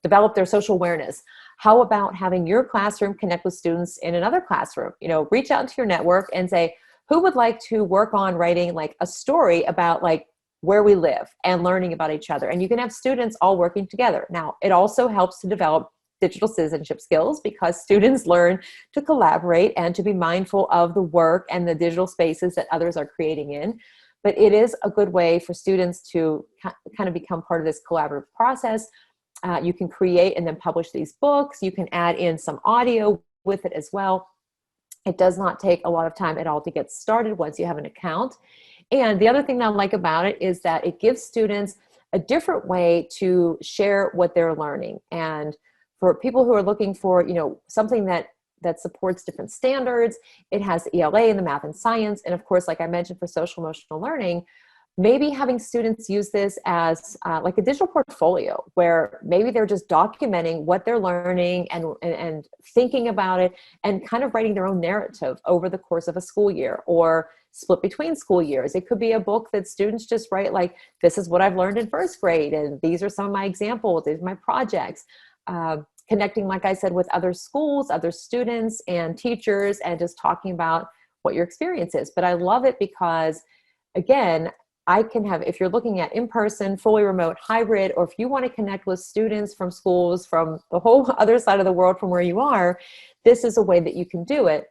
B: develop their social awareness. How about having your classroom connect with students in another classroom? Reach out to your network and say, who would like to work on writing like a story about like where we live and learning about each other? And you can have students all working together. Now, it also helps to develop digital citizenship skills, because students learn to collaborate and to be mindful of the work and the digital spaces that others are creating in. But it is a good way for students to kind of become part of this collaborative process. You can create and then publish these books. You can add in some audio with it as well. It does not take a lot of time at all to get started once you have an account. And the other thing that I like about it is that it gives students a different way to share what they're learning. And for people who are looking for, something that supports different standards, it has ELA in the math and science. And of course, like I mentioned, for social emotional learning, maybe having students use this as like a digital portfolio, where maybe they're just documenting what they're learning and thinking about it and kind of writing their own narrative over the course of a school year, or split between school years. It could be a book that students just write like, this is what I've learned in first grade, and these are some of my examples, these are my projects. Connecting, like I said, with other schools, other students and teachers, and just talking about what your experience is. But I love it because, again, I can have, if you're looking at in-person, fully remote, hybrid, or if you want to connect with students from schools from the whole other side of the world from where you are, this is a way that you can do it.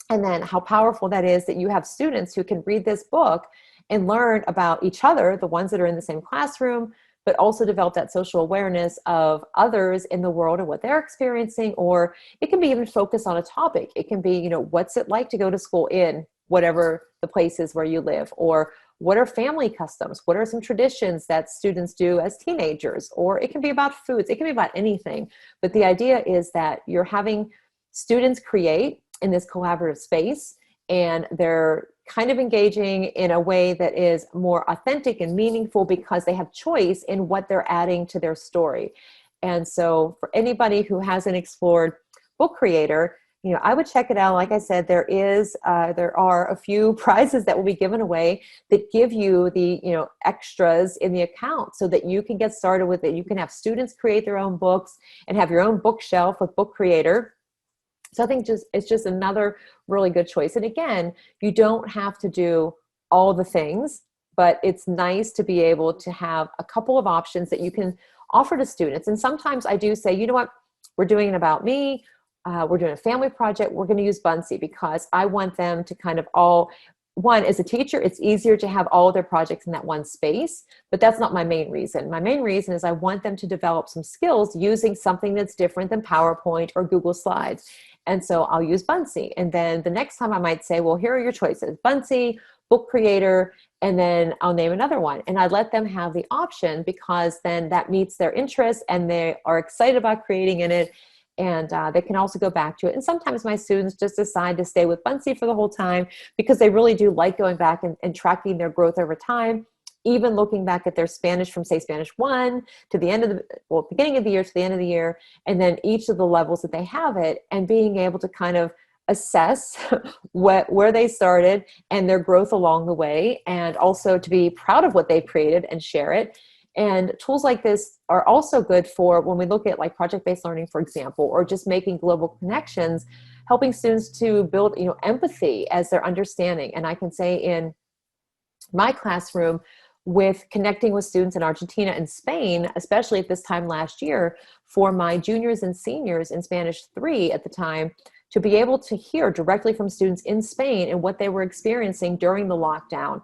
B: And then how powerful that is that you have students who can read this book and learn about each other, the ones that are in the same classroom, but also develop that social awareness of others in the world and what they're experiencing. Or it can be even focused on a topic. It can be, what's it like to go to school in whatever the place is where you live? Or what are family customs? What are some traditions that students do as teenagers? Or it can be about foods. It can be about anything. But the idea is that you're having students create in this collaborative space, and they're kind of engaging in a way that is more authentic and meaningful because they have choice in what they're adding to their story. And so for anybody who hasn't explored Book Creator, I would check it out. Like I said, there are a few prizes that will be given away that give you the, extras in the account so that you can get started with it. You can have students create their own books and have your own bookshelf with Book Creator. So I think it's just another really good choice. And again, you don't have to do all the things, but it's nice to be able to have a couple of options that you can offer to students. And sometimes I do say, you know what, we're doing it about me. We're doing a family project. We're going to use Buncee because I want them to kind of one, as a teacher, it's easier to have all of their projects in that one space, but that's not my main reason. My main reason is I want them to develop some skills using something that's different than PowerPoint or Google Slides. And so I'll use Buncee. And then the next time I might say, well, here are your choices: Buncee, Book Creator, and then I'll name another one. And I let them have the option because then that meets their interests and they are excited about creating in it. And they can also go back to it. And sometimes my students just decide to stay with Buncee for the whole time because they really do like going back and tracking their growth over time, even looking back at their Spanish from, say, Spanish 1 to the end of beginning of the year to the end of the year, and then each of the levels that they have it, and being able to kind of assess where they started and their growth along the way, and also to be proud of what they've created and share it. And tools like this are also good for when we look at like project-based learning, for example, or just making global connections, helping students to build, empathy as they're understanding. And I can say in my classroom, with connecting with students in Argentina and Spain, especially at this time last year, for my juniors and seniors in Spanish 3 at the time, to be able to hear directly from students in Spain and what they were experiencing during the lockdown.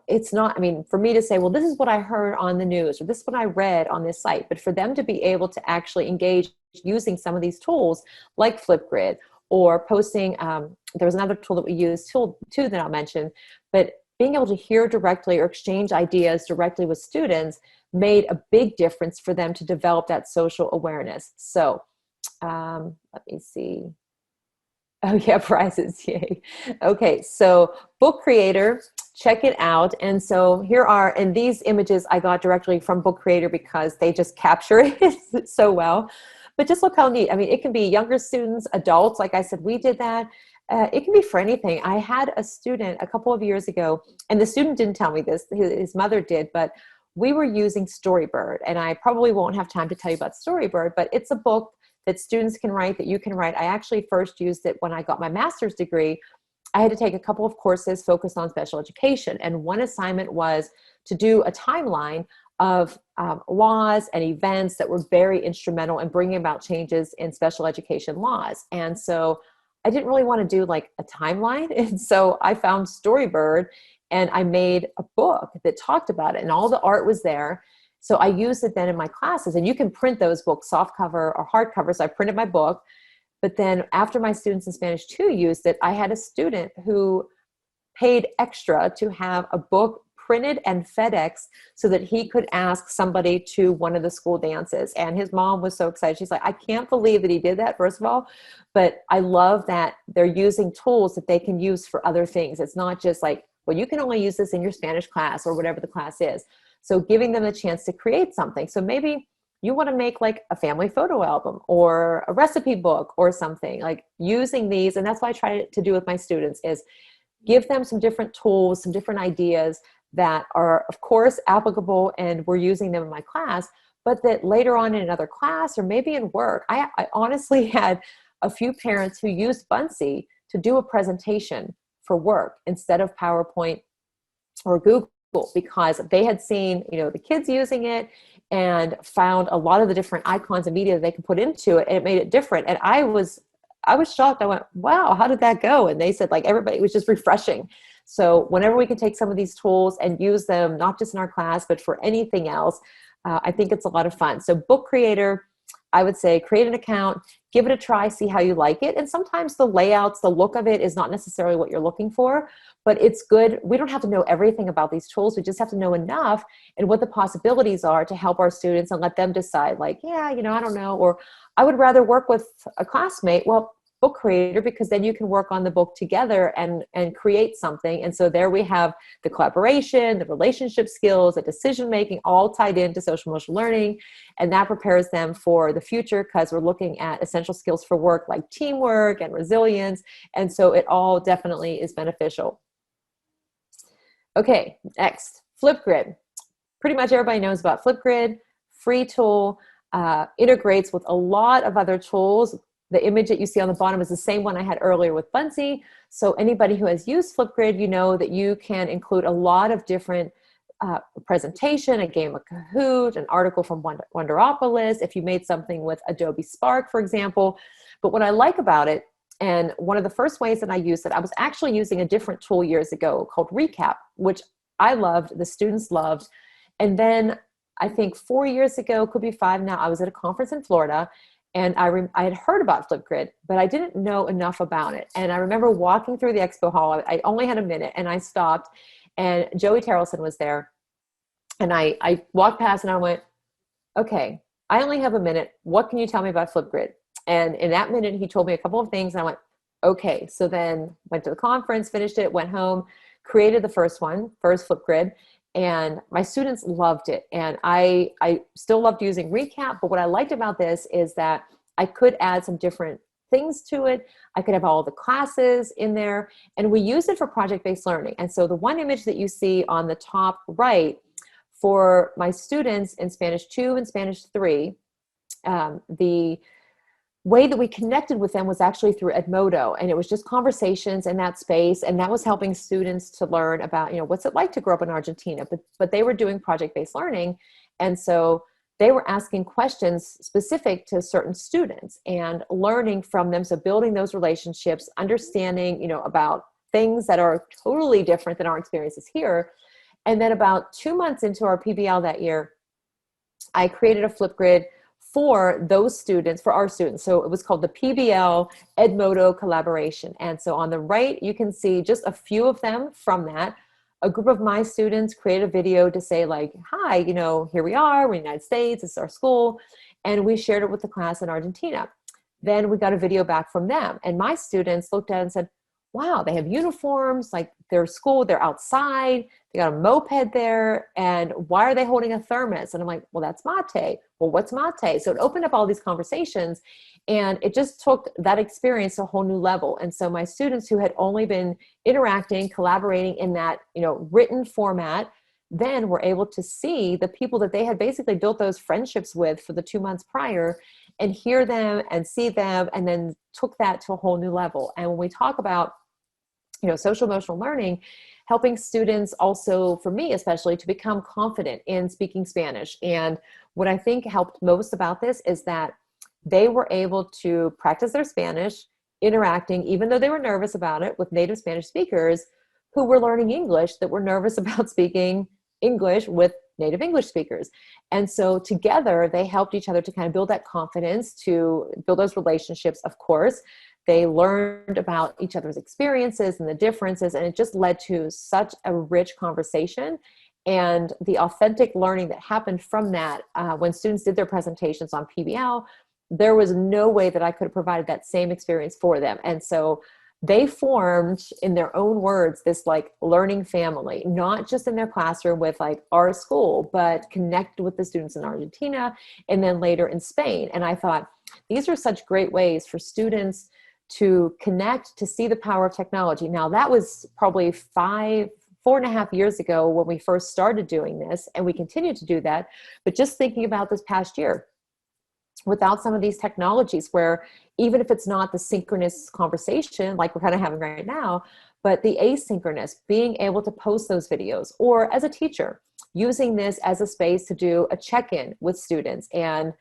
B: It's not, for me to say, well, this is what I heard on the news, or this is what I read on this site, but for them to be able to actually engage using some of these tools like Flipgrid or posting, there was another tool that we used too that I'll mention, but being able to hear directly or exchange ideas directly with students made a big difference for them to develop that social awareness. So let me see. Oh yeah, prizes, yay. Okay, so Book Creator, check it out. And so here are, and these images I got directly from Book Creator because they just capture it so well. But just look how neat. It can be younger students, adults, like I said, we did that. It can be for anything. I had a student a couple of years ago, and the student didn't tell me this, his mother did, but we were using Storybird. And I probably won't have time to tell you about Storybird, but it's a book that students can write, that you can write. I actually first used it when I got my master's degree. I had to take a couple of courses focused on special education. And one assignment was to do a timeline of laws and events that were very instrumental in bringing about changes in special education laws. And so I didn't really want to do like a timeline. And so I found Storybird and I made a book that talked about it, and all the art was there. So I used it then in my classes, and you can print those books, softcover or hardcover. So I printed my book, but then after my students in Spanish 2 used it, I had a student who paid extra to have a book printed and FedEx so that he could ask somebody to one of the school dances. And his mom was so excited. She's like, I can't believe that he did that, first of all, but I love that they're using tools that they can use for other things. It's not just like, well, you can only use this in your Spanish class or whatever the class is. So giving them a chance to create something. So maybe you want to make like a family photo album or a recipe book or something, like using these. And that's what I try to do with my students, is give them some different tools, some different ideas that are, of course, applicable, and we're using them in my class, but that later on in another class or maybe in work. I honestly had a few parents who used Buncee to do a presentation for work instead of PowerPoint or Google, because they had seen, the kids using it and found a lot of the different icons and media that they could put into it, and it made it different. And I was shocked. I went, wow, how did that go? And they said, like, everybody, it was just refreshing. So whenever we can take some of these tools and use them, not just in our class, but for anything else, I think it's a lot of fun. So Book Creator, I would say create an account, give it a try, see how you like it. And sometimes the layouts, the look of it is not necessarily what you're looking for, but it's good. We don't have to know everything about these tools. We just have to know enough and what the possibilities are to help our students and let them decide, like, yeah, I don't know, or I would rather work with a classmate. Well, book creator, because then you can work on the book together and create something. And so there we have the collaboration, the relationship skills, the decision making, all tied into social emotional learning. And that prepares them for the future, because we're looking at essential skills for work like teamwork and resilience. And so it all definitely is beneficial. Okay, next, Flipgrid. Pretty much everybody knows about Flipgrid. Free tool, integrates with a lot of other tools. The image that you see on the bottom is the same one I had earlier with Bunsey. So anybody who has used Flipgrid, you know that you can include a lot of different presentation, a game of Kahoot, an article from Wonderopolis, if you made something with Adobe Spark, for example. But what I like about it, and one of the first ways that I used it, I was actually using a different tool years ago called Recap, which I loved, the students loved. And then I think 4 years ago, could be 5 now, I was at a conference in Florida, and I had heard about Flipgrid, but I didn't know enough about it. And I remember walking through the expo hall. I only had a minute, and I stopped, and Joey Terrelson was there. And I walked past and I went, okay, I only have a minute. What can you tell me about Flipgrid? And in that minute, he told me a couple of things, and I went, okay. So then went to the conference, finished it, went home, created the first Flipgrid. And my students loved it. And I still loved using Recap, but what I liked about this is that I could add some different things to it. I could have all the classes in there, and we use it for project-based learning. And so the one image that you see on the top right for my students in Spanish 2 and Spanish 3, the way that we connected with them was actually through Edmodo, and it was just conversations in that space, and that was helping students to learn about, what's it like to grow up in Argentina, but they were doing project-based learning, and so they were asking questions specific to certain students and learning from them, so building those relationships, understanding, about things that are totally different than our experiences here. And then about 2 months into our PBL that year, I created a Flipgrid for those students, for our students. So it was called the Pbl Edmodo Collaboration. And so on the right, you can see just a few of them from that. A group of my students created a video to say like, hi, here we are, we're in the United States, this is our school. And we shared it with the class in Argentina. Then we got a video back from them. And my students looked at it and said, wow, they have uniforms, like their school, they're outside, they got a moped there, and why are they holding a thermos? And I'm like, well, that's mate. Well, what's mate? So it opened up all these conversations, and it just took that experience to a whole new level. And so my students who had only been interacting, collaborating in that, written format, then were able to see the people that they had basically built those friendships with for the 2 months prior, and hear them and see them, and then took that to a whole new level. And when we talk about social emotional learning, helping students also, for me especially, to become confident in speaking Spanish. And what I think helped most about this is that they were able to practice their Spanish, interacting, even though they were nervous about it, with native Spanish speakers who were learning English, that were nervous about speaking English with native English speakers. And so together they helped each other to kind of build that confidence, to build those relationships. Of course, they learned about each other's experiences and the differences, and it just led to such a rich conversation. And the authentic learning that happened from that, when students did their presentations on PBL, there was no way that I could have provided that same experience for them. And so they formed, in their own words, this like learning family, not just in their classroom with like our school, but connected with the students in Argentina and then later in Spain. And I thought, these are such great ways for students to connect, to see the power of technology. Now that was probably 4.5 years ago when we first started doing this, and we continue to do that. But just thinking about this past year, without some of these technologies, where even if it's not the synchronous conversation like we're kind of having right now, but the asynchronous, being able to post those videos, or as a teacher, using this as a space to do a check-in with students. And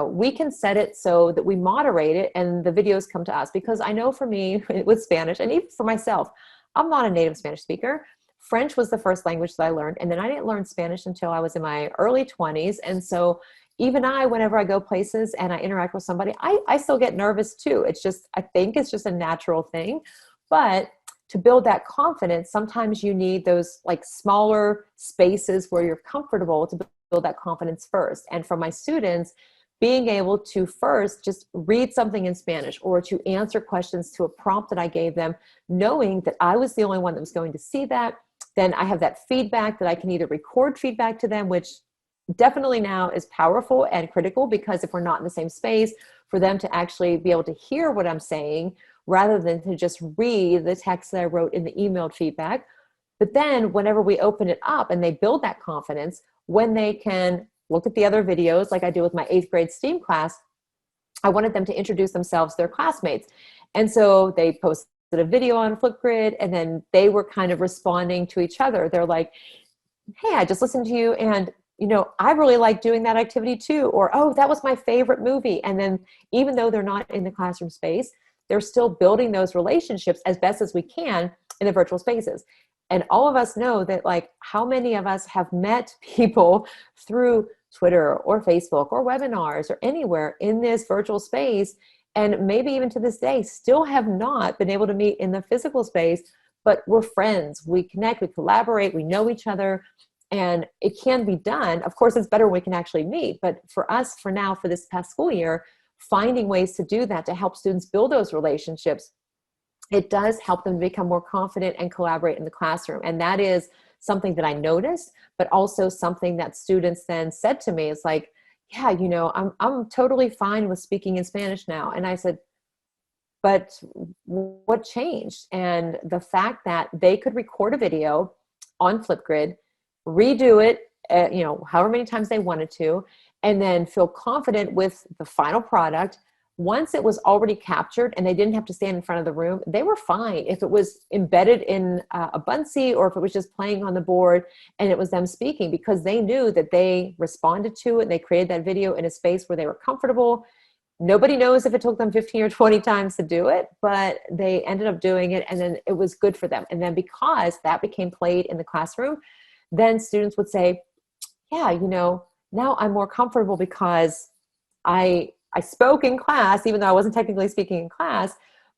B: we can set it so that we moderate it and the videos come to us, because I know for me with Spanish, and even for myself, I'm not a native Spanish speaker. French was the first language that I learned, and then I didn't learn Spanish until I was in my early 20s. And so even whenever I go places and I interact with somebody, I still get nervous too. I think it's just a natural thing. But to build that confidence, sometimes you need those like smaller spaces where you're comfortable to build that confidence first. And for my students, being able to first just read something in Spanish or to answer questions to a prompt that I gave them, knowing that I was the only one that was going to see that. Then I have that feedback that I can either record feedback to them, which definitely now is powerful and critical, because if we're not in the same space, for them to actually be able to hear what I'm saying rather than to just read the text that I wrote in the emailed feedback. But then whenever we open it up and they build that confidence, when they can look at the other videos, like I do with my 8th grade STEAM class, I wanted them to introduce themselves to their classmates. And so they posted a video on Flipgrid, and then they were kind of responding to each other. They're like, hey, I just listened to you, and I really like doing that activity too. Or, oh, that was my favorite movie. And then even though they're not in the classroom space, they're still building those relationships as best as we can in the virtual spaces. And all of us know that, like, how many of us have met people through Twitter or Facebook or webinars or anywhere in this virtual space, and maybe even to this day still have not been able to meet in the physical space, but we're friends, we connect, we collaborate, we know each other, and it can be done. Of course, it's better when we can actually meet, but for us, for now, for this past school year, finding ways to do that to help students build those relationships, it does help them become more confident and collaborate in the classroom. And that is something that I noticed, but also something that students then said to me. It's like, yeah, I'm totally fine with speaking in Spanish now. And I said, but what changed? And the fact that they could record a video on Flipgrid, redo it, however many times they wanted to, and then feel confident with the final product. Once it was already captured and they didn't have to stand in front of the room, they were fine. If it was embedded in a Bunsy, or if it was just playing on the board and it was them speaking, because they knew that they responded to it and they created that video in a space where they were comfortable. Nobody knows if it took them 15 or 20 times to do it, but they ended up doing it, and then it was good for them. And then because that became played in the classroom, then students would say, yeah, now I'm more comfortable because I spoke in class, even though I wasn't technically speaking in class,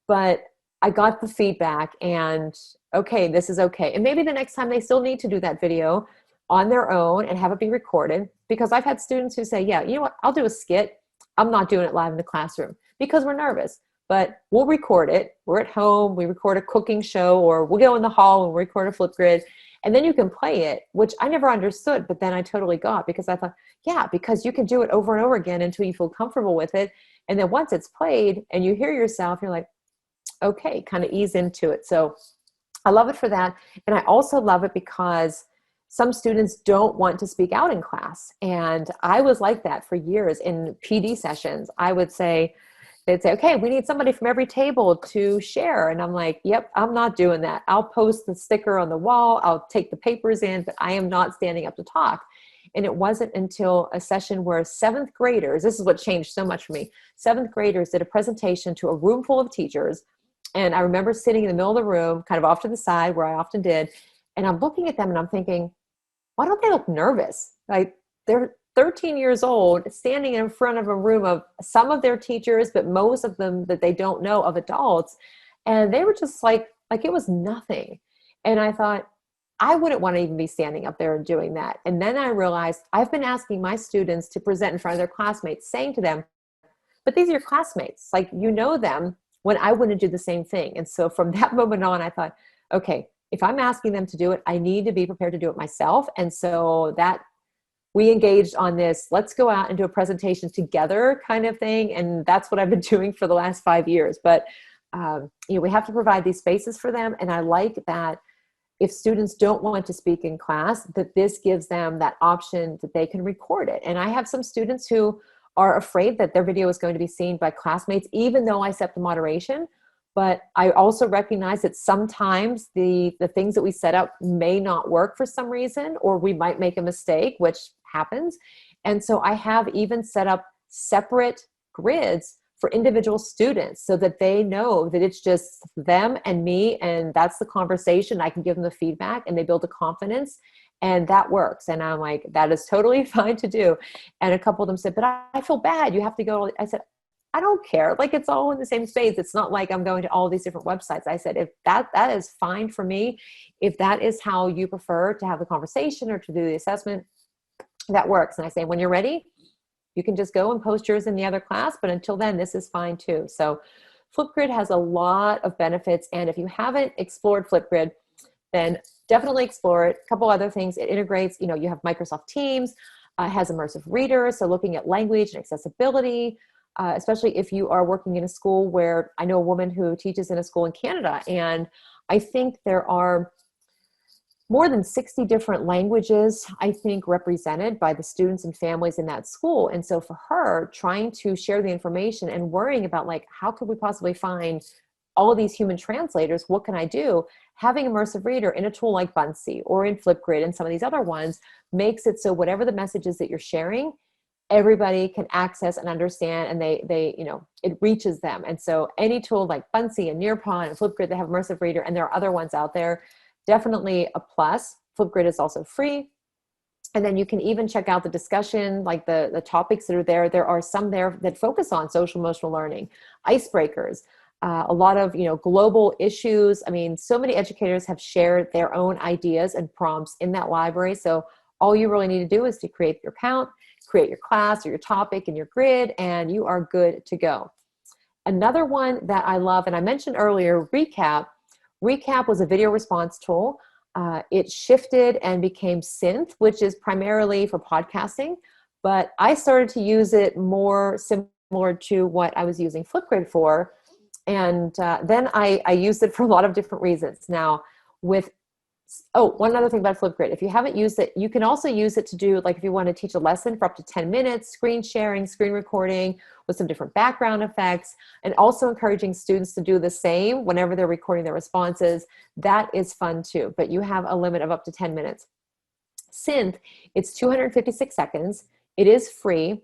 B: but I got the feedback, and okay, this is okay. And maybe the next time they still need to do that video on their own and have it be recorded, because I've had students who say, yeah, you know what, I'll do a skit. I'm not doing it live in the classroom because we're nervous, but we'll record it. We're at home, we record a cooking show, or we'll go in the hall and record a Flipgrid, and then you can play it, which I never understood, but then I totally got, because I thought, yeah, because you can do it over and over again until you feel comfortable with it. And then once it's played and you hear yourself, you're like, okay, kind of ease into it. So I love it for that. And I also love it because some students don't want to speak out in class. And I was like that for years in PD sessions. I would say, they'd say, okay, we need somebody from every table to share. And I'm like, yep, I'm not doing that. I'll post the sticker on the wall. I'll take the papers in, but I am not standing up to talk. And it wasn't until a session where 7th graders, this is what changed so much for me, 7th graders did a presentation to a room full of teachers. And I remember sitting in the middle of the room, kind of off to the side where I often did. And I'm looking at them and I'm thinking, why don't they look nervous? Like, they're 13 years old, standing in front of a room of some of their teachers, but most of them that they don't know, of adults. And they were just like it was nothing. And I thought, I wouldn't want to even be standing up there and doing that. And then I realized I've been asking my students to present in front of their classmates, saying to them, but these are your classmates. Like, you know them, when I wouldn't do the same thing. And so from that moment on, I thought, okay, if I'm asking them to do it, I need to be prepared to do it myself. And so that we engaged on this, let's go out and do a presentation together kind of thing. And that's what I've been doing for the last 5 years. But we have to provide these spaces for them. And I like that if students don't want to speak in class, that this gives them that option that they can record it. And I have some students who are afraid that their video is going to be seen by classmates, even though I set the moderation. But I also recognize that sometimes the things that we set up may not work for some reason, or we might make a mistake, which happens. And so I have even set up separate grids for individual students so that they know that it's just them and me, and that's the conversation. I can give them the feedback and they build a confidence, and that works. And I'm like, that is totally fine to do. And a couple of them said, but I feel bad. You have to go. I said, I don't care. Like, it's all in the same space. It's not like I'm going to all these different websites. I said, if that is fine for me, if that is how you prefer to have the conversation or to do the assessment, that works. And I say, when you're ready, You can just go and post yours in the other class, but until then, this is fine too. So Flipgrid has a lot of benefits. And if you haven't explored Flipgrid, then definitely explore it. A couple other things. It integrates, you have Microsoft Teams, has Immersive Reader, so looking at language and accessibility, especially if you are working in a school where I know a woman who teaches in a school in Canada, and I think there are more than 60 different languages, I think, represented by the students and families in that school. And so for her, trying to share the information and worrying about like, how could we possibly find all of these human translators? What can I do? Having Immersive Reader in a tool like Buncee or in Flipgrid and some of these other ones makes it so whatever the messages that you're sharing, everybody can access and understand, and it reaches them. And so any tool like Buncee and Nearpod and Flipgrid, they have Immersive Reader, and there are other ones out there. Definitely a plus. Flipgrid is also free. And then you can even check out the discussion, like the topics that are there. There are some there that focus on social emotional learning, icebreakers, a lot of global issues. I mean, so many educators have shared their own ideas and prompts in that library. So all you really need to do is to create your account, create your class or your topic and your grid, and you are good to go. Another one that I love, and I mentioned earlier, Recap. Recap was a video response tool. It shifted and became Synth, which is primarily for podcasting, but I started to use it more similar to what I was using Flipgrid for. And then I used it for a lot of different reasons. Now, one other thing about Flipgrid, if you haven't used it, you can also use it to do, like if you want to teach a lesson for up to 10 minutes, screen sharing, screen recording with some different background effects, and also encouraging students to do the same whenever they're recording their responses. That is fun too, but you have a limit of up to 10 minutes. Synth, it's 256 seconds. It is free.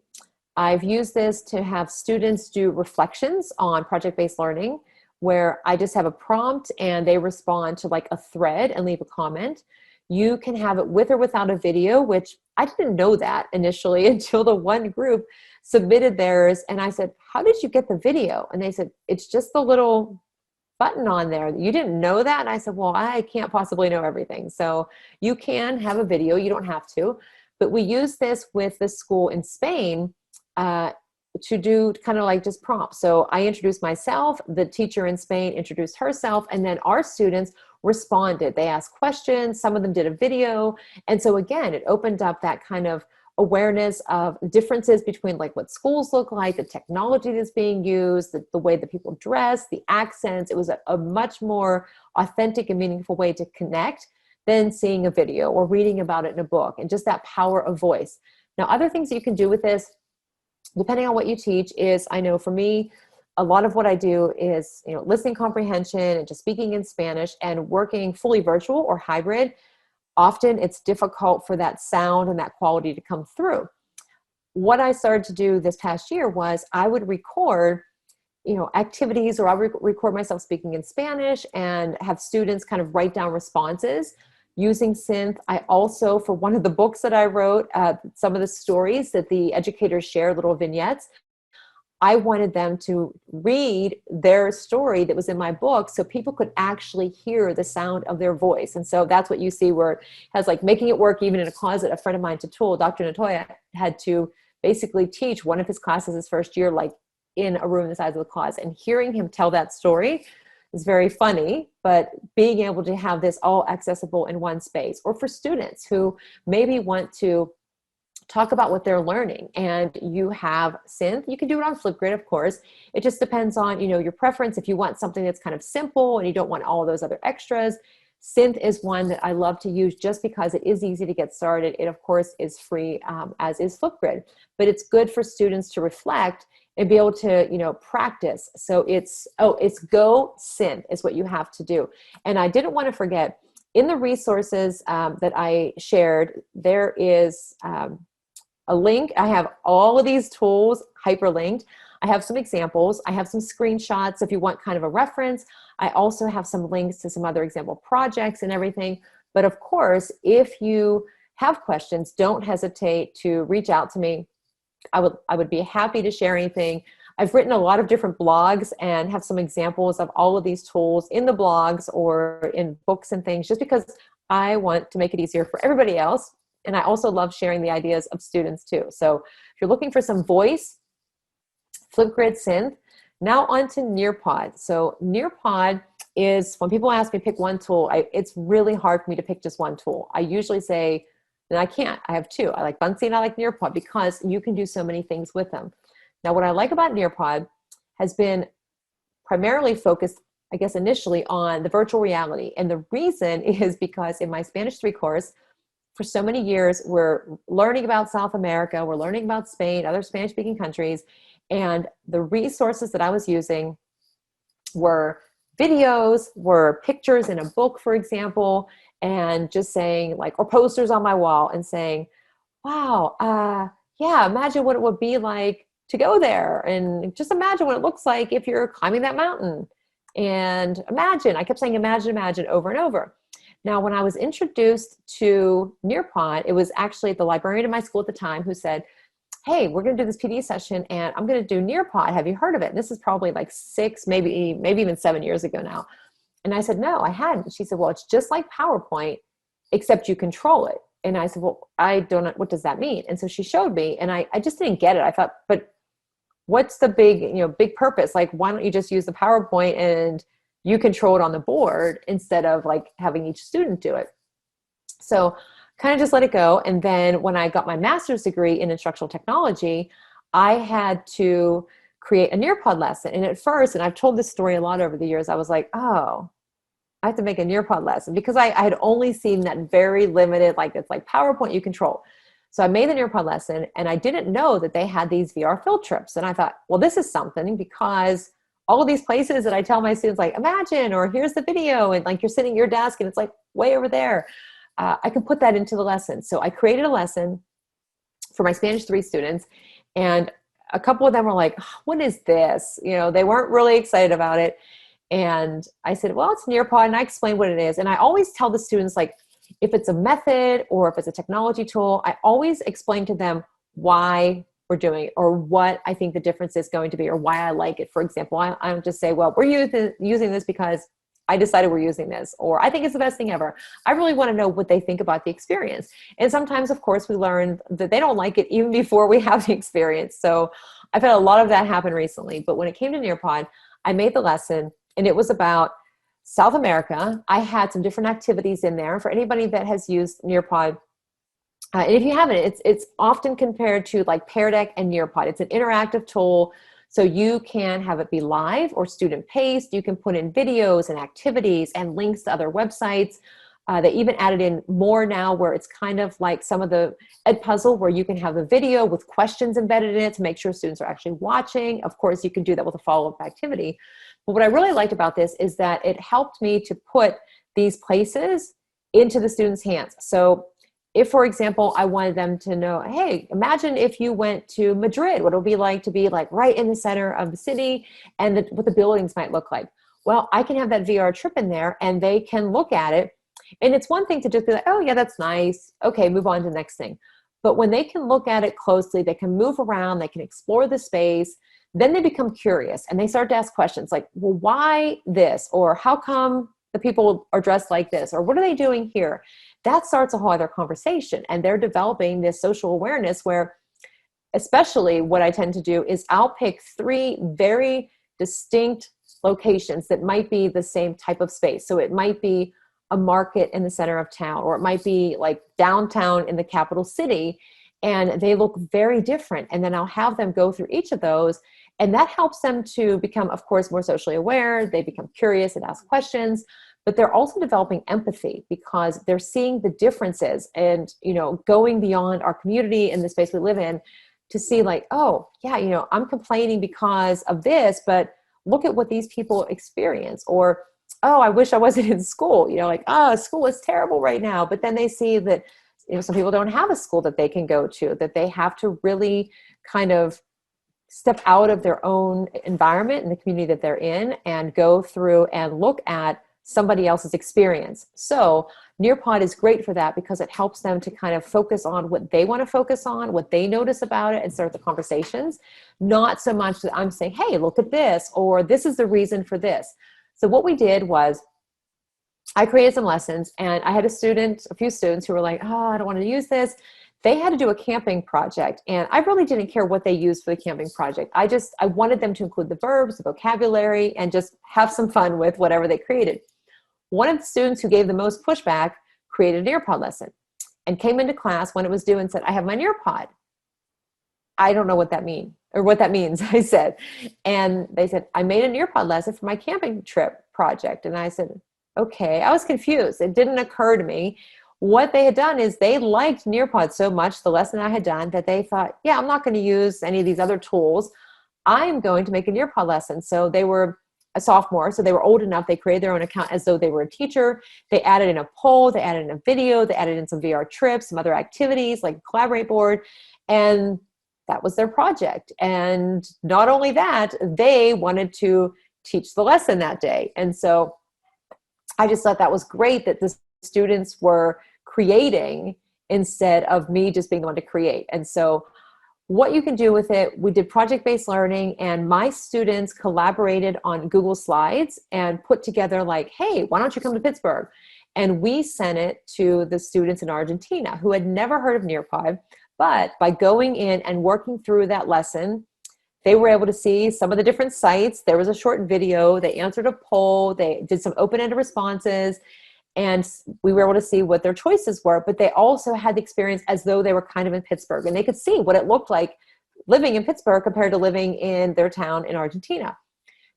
B: I've used this to have students do reflections on project-based learning, where I just have a prompt and they respond to like a thread and leave a comment. You can have it with or without a video, which I didn't know that initially until the one group submitted theirs. And I said, how did you get the video? And they said, it's just the little button on there. You didn't know that? And I said, well, I can't possibly know everything. So you can have a video, you don't have to. But we use this with the school in Spain to do kind of like just prompts. So I introduced myself, the teacher in Spain introduced herself, and then our students responded. They asked questions, some of them did a video. And so again, it opened up that kind of awareness of differences between like what schools look like, the technology that's being used, the way that people dress, the accents. It was a much more authentic and meaningful way to connect than seeing a video or reading about it in a book, and just that power of voice. Now, other things that you can do with this, depending on what you teach, is, I know for me, a lot of what I do is, listening comprehension and just speaking in Spanish and working fully virtual or hybrid. Often it's difficult for that sound and that quality to come through. What I started to do this past year was I would record, activities, or I would record myself speaking in Spanish and have students kind of write down responses using Synth. I also, for one of the books that I wrote, some of the stories that the educators shared, little vignettes, I wanted them to read their story that was in my book so people could actually hear the sound of their voice. And so that's what you see, where it has like making it work even in a closet. A friend of mine, Tatul, Dr. Natoya, had to basically teach one of his classes his first year, like in a room the size of the closet, and hearing him tell that story is very funny. But being able to have this all accessible in one space, or for students who maybe want to talk about what they're learning, and you have Synth, you can do it on Flipgrid, of course. It just depends on, your preference. If you want something that's kind of simple and you don't want all those other extras, Synth is one that I love to use just because it is easy to get started. It, of course, is free, as is Flipgrid, but it's good for students to reflect and be able to, practice. So it's Go Synth is what you have to do. And I didn't want to forget, in the resources that I shared, there is a link. I have all of these tools hyperlinked. I have some examples. I have some screenshots if you want kind of a reference. I also have some links to some other example projects and everything. But of course, if you have questions, don't hesitate to reach out to me. I would be happy to share anything. I've written a lot of different blogs and have some examples of all of these tools in the blogs or in books and things, just because I want to make it easier for everybody else. And I also love sharing the ideas of students too. So if you're looking for some voice, Flipgrid synth. Now on to Nearpod. So Nearpod is, when people ask me to pick one tool, it's really hard for me to pick just one tool. I usually say, and I can't, I have two. I like Bunsey and I like Nearpod because you can do so many things with them. Now what I like about Nearpod has been primarily focused, I guess, initially on the virtual reality. And the reason is because in my Spanish 3 course, for so many years, we're learning about South America, we're learning about Spain, other Spanish-speaking countries, and the resources that I was using were videos, were pictures in a book, for example, and just saying like, or posters on my wall and saying, wow, yeah, imagine what it would be like to go there. And just imagine what it looks like if you're climbing that mountain. And imagine, I kept saying, imagine over and over. Now, when I was introduced to Nearpod, it was actually the librarian at my school at the time who said, hey, we're going to do this PD session and I'm going to do Nearpod. Have you heard of it? And this is probably like 6, maybe even 7 years ago now. And I said, no, I hadn't. She said, well, it's just like PowerPoint, except you control it. And I said, well, I don't know, what does that mean? And so she showed me and I just didn't get it. I thought, but what's the big purpose? Like, why don't you just use the PowerPoint and you control it on the board instead of like having each student do it? So kind of just let it go. And then when I got my master's degree in instructional technology, I had to create a Nearpod lesson. And at first, and I've told this story a lot over the years, I was like, oh, I have to make a Nearpod lesson because I had only seen that very limited, like it's like PowerPoint you control. So I made the Nearpod lesson and I didn't know that they had these VR field trips. And I thought, well, this is something because all of these places that I tell my students, like, imagine, or here's the video, and like you're sitting at your desk and it's like way over there. I can put that into the lesson. So I created a lesson for my Spanish 3 students, and a couple of them were like, oh, what is this? They weren't really excited about it. And I said, well, it's Nearpod, and I explained what it is. And I always tell the students, like, if it's a method or if it's a technology tool, I always explain to them why we're doing it or what I think the difference is going to be or why I like it. For example, I don't just say, well, we're using this because I decided we're using this, or I think it's the best thing ever. I really want to know what they think about the experience. And sometimes, of course, we learn that they don't like it even before we have the experience. So I've had a lot of that happen recently. But when it came to Nearpod, I made the lesson, and it was about South America. I had some different activities in there for anybody that has used Nearpod. And if you haven't, it's often compared to like Pear Deck and Nearpod. It's an interactive tool. So you can have it be live or student paced. You can put in videos and activities and links to other websites. They even added in more now where it's kind of like some of the Edpuzzle where you can have a video with questions embedded in it to make sure students are actually watching. Of course, you can do that with a follow-up activity. But what I really liked about this is that it helped me to put these places into the students' hands. So if, for example, I wanted them to know, hey, imagine if you went to Madrid, what it would be like to be like right in the center of the city and what the buildings might look like. Well, I can have that VR trip in there and they can look at it. And it's one thing to just be like, oh yeah, that's nice. Okay, move on to the next thing. But when they can look at it closely, they can move around, they can explore the space, then they become curious and they start to ask questions like, well, why this? Or how come the people are dressed like this? Or what are they doing here? That starts a whole other conversation. And they're developing this social awareness where, especially what I tend to do is I'll pick 3 very distinct locations that might be the same type of space. So it might be a market in the center of town, or it might be like downtown in the capital city, and they look very different. And then I'll have them go through each of those, and that helps them to become, of course, more socially aware. They become curious and ask questions, but they're also developing empathy because they're seeing the differences and, going beyond our community and the space we live in to see like, oh yeah, I'm complaining because of this, but look at what these people experience. Or, oh, I wish I wasn't in school, like, oh, school is terrible right now. But then they see that, some people don't have a school that they can go to, that they have to really kind of step out of their own environment and the community that they're in and go through and look at somebody else's experience. So Nearpod is great for that because it helps them to kind of focus on what they want to focus on, what they notice about it, and start the conversations. Not so much that I'm saying, hey, look at this, or this is the reason for this. So what we did was I created some lessons, and I had a few students who were like, oh, I don't want to use this. They had to do a camping project, and I really didn't care what they used for the camping project. I wanted them to include the verbs, the vocabulary, and just have some fun with whatever they created. One of the students who gave the most pushback created a Nearpod lesson and came into class when it was due and said, I have my Nearpod. I don't know what that means, I said. And they said, I made a Nearpod lesson for my camping trip project. And I said, okay. I was confused. It didn't occur to me. What they had done is they liked Nearpod so much, the lesson I had done, that they thought, yeah, I'm not going to use any of these other tools. I'm going to make a Nearpod lesson. So they were a sophomore, so they were old enough. They created their own account as though they were a teacher. They added in a poll, they added in a video, they added in some VR trips, some other activities like a collaborate board, and that was their project. And not only that, they wanted to teach the lesson that day. And so I just thought that was great that the students were creating instead of me just being the one to create. And so what you can do with it, we did project-based learning, and my students collaborated on Google Slides and put together like, hey, why don't you come to Pittsburgh? And we sent it to the students in Argentina who had never heard of Nearpod, but by going in and working through that lesson, they were able to see some of the different sites. There was a short video, they answered a poll, they did some open-ended responses, and we were able to see what their choices were, but they also had the experience as though they were kind of in Pittsburgh, and they could see what it looked like living in Pittsburgh compared to living in their town in Argentina.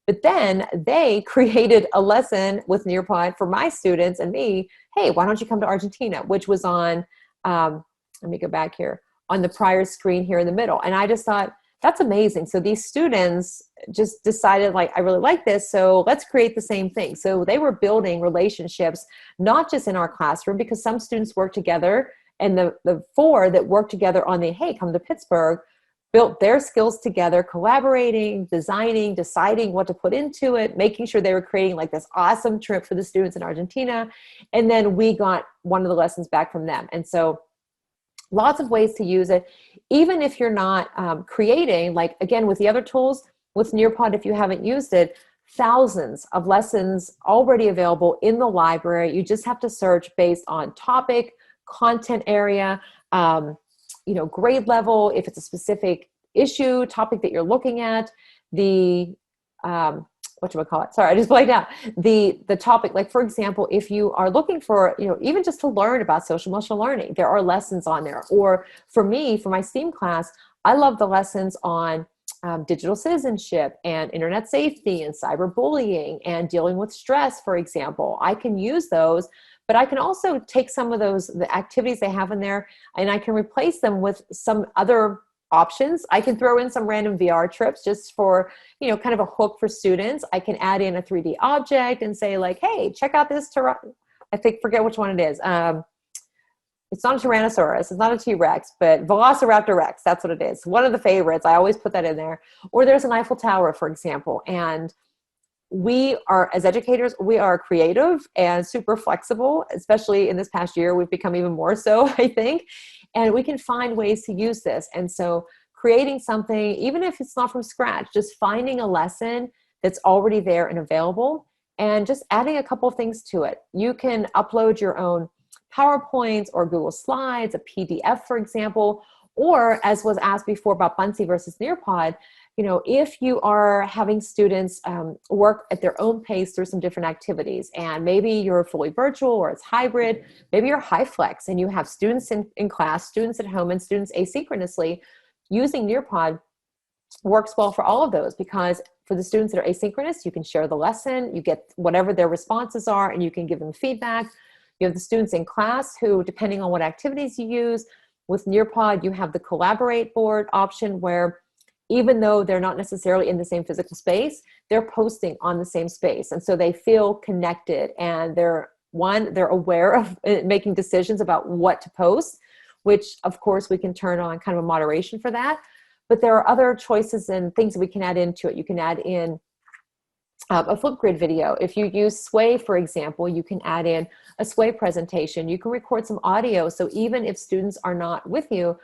B: But then they created a lesson with Nearpod for my students and me. Hey, why don't you come to Argentina? Which was on, let me go back here, on the prior screen here in the middle. And I just thought, that's amazing. So these students just decided, like, I really like this, so let's create the same thing. So they were building relationships, not just in our classroom, because some students work together, and the four that worked together on the, hey, come to Pittsburgh, built their skills together, collaborating, designing, deciding what to put into it, making sure they were creating like this awesome trip for the students in Argentina. And then we got one of the lessons back from them. And so lots of ways to use it, even if you're not creating, like, again, with the other tools, with Nearpod, if you haven't used it, thousands of lessons already available in the library. You just have to search based on topic, content area, grade level, if it's a specific issue, topic that you're looking at, the, sorry, I just blanked out. The topic, like, for example, if you are looking for, even just to learn about social emotional learning, there are lessons on there. Or for me, for my STEAM class, I love the lessons on digital citizenship and internet safety and cyberbullying and dealing with stress, for example. I can use those, but I can also take some of the activities they have in there, and I can replace them with some other options. I can throw in some random VR trips just for, kind of a hook for students. I can add in a 3D object and say, like, hey, check out this, forget which one it is. It's not a Tyrannosaurus, it's not a T-Rex, but Velociraptor Rex, that's what it is. One of the favorites, I always put that in there. Or there's an Eiffel Tower, for example. And we are, as educators, we are creative and super flexible, especially in this past year, we've become even more so, I think. And we can find ways to use this. And so creating something, even if it's not from scratch, just finding a lesson that's already there and available, and just adding a couple of things to it. You can upload your own PowerPoints or Google Slides, a PDF, for example, or, as was asked before about Buncee versus Nearpod, if you are having students work at their own pace through some different activities, and maybe you're fully virtual or it's hybrid, maybe you're high flex and you have students in class, students at home, and students asynchronously, using Nearpod works well for all of those, because for the students that are asynchronous, you can share the lesson, you get whatever their responses are, and you can give them feedback. You have the students in class who, depending on what activities you use, with Nearpod, you have the collaborate board option where, even though they're not necessarily in the same physical space, they're posting on the same space. And so they feel connected, and they're aware of making decisions about what to post, which of course we can turn on kind of a moderation for that. But there are other choices and things that we can add into it. You can add in a Flipgrid video. If you use Sway, for example, you can add in a Sway presentation. You can record some audio. So even if students are not with you,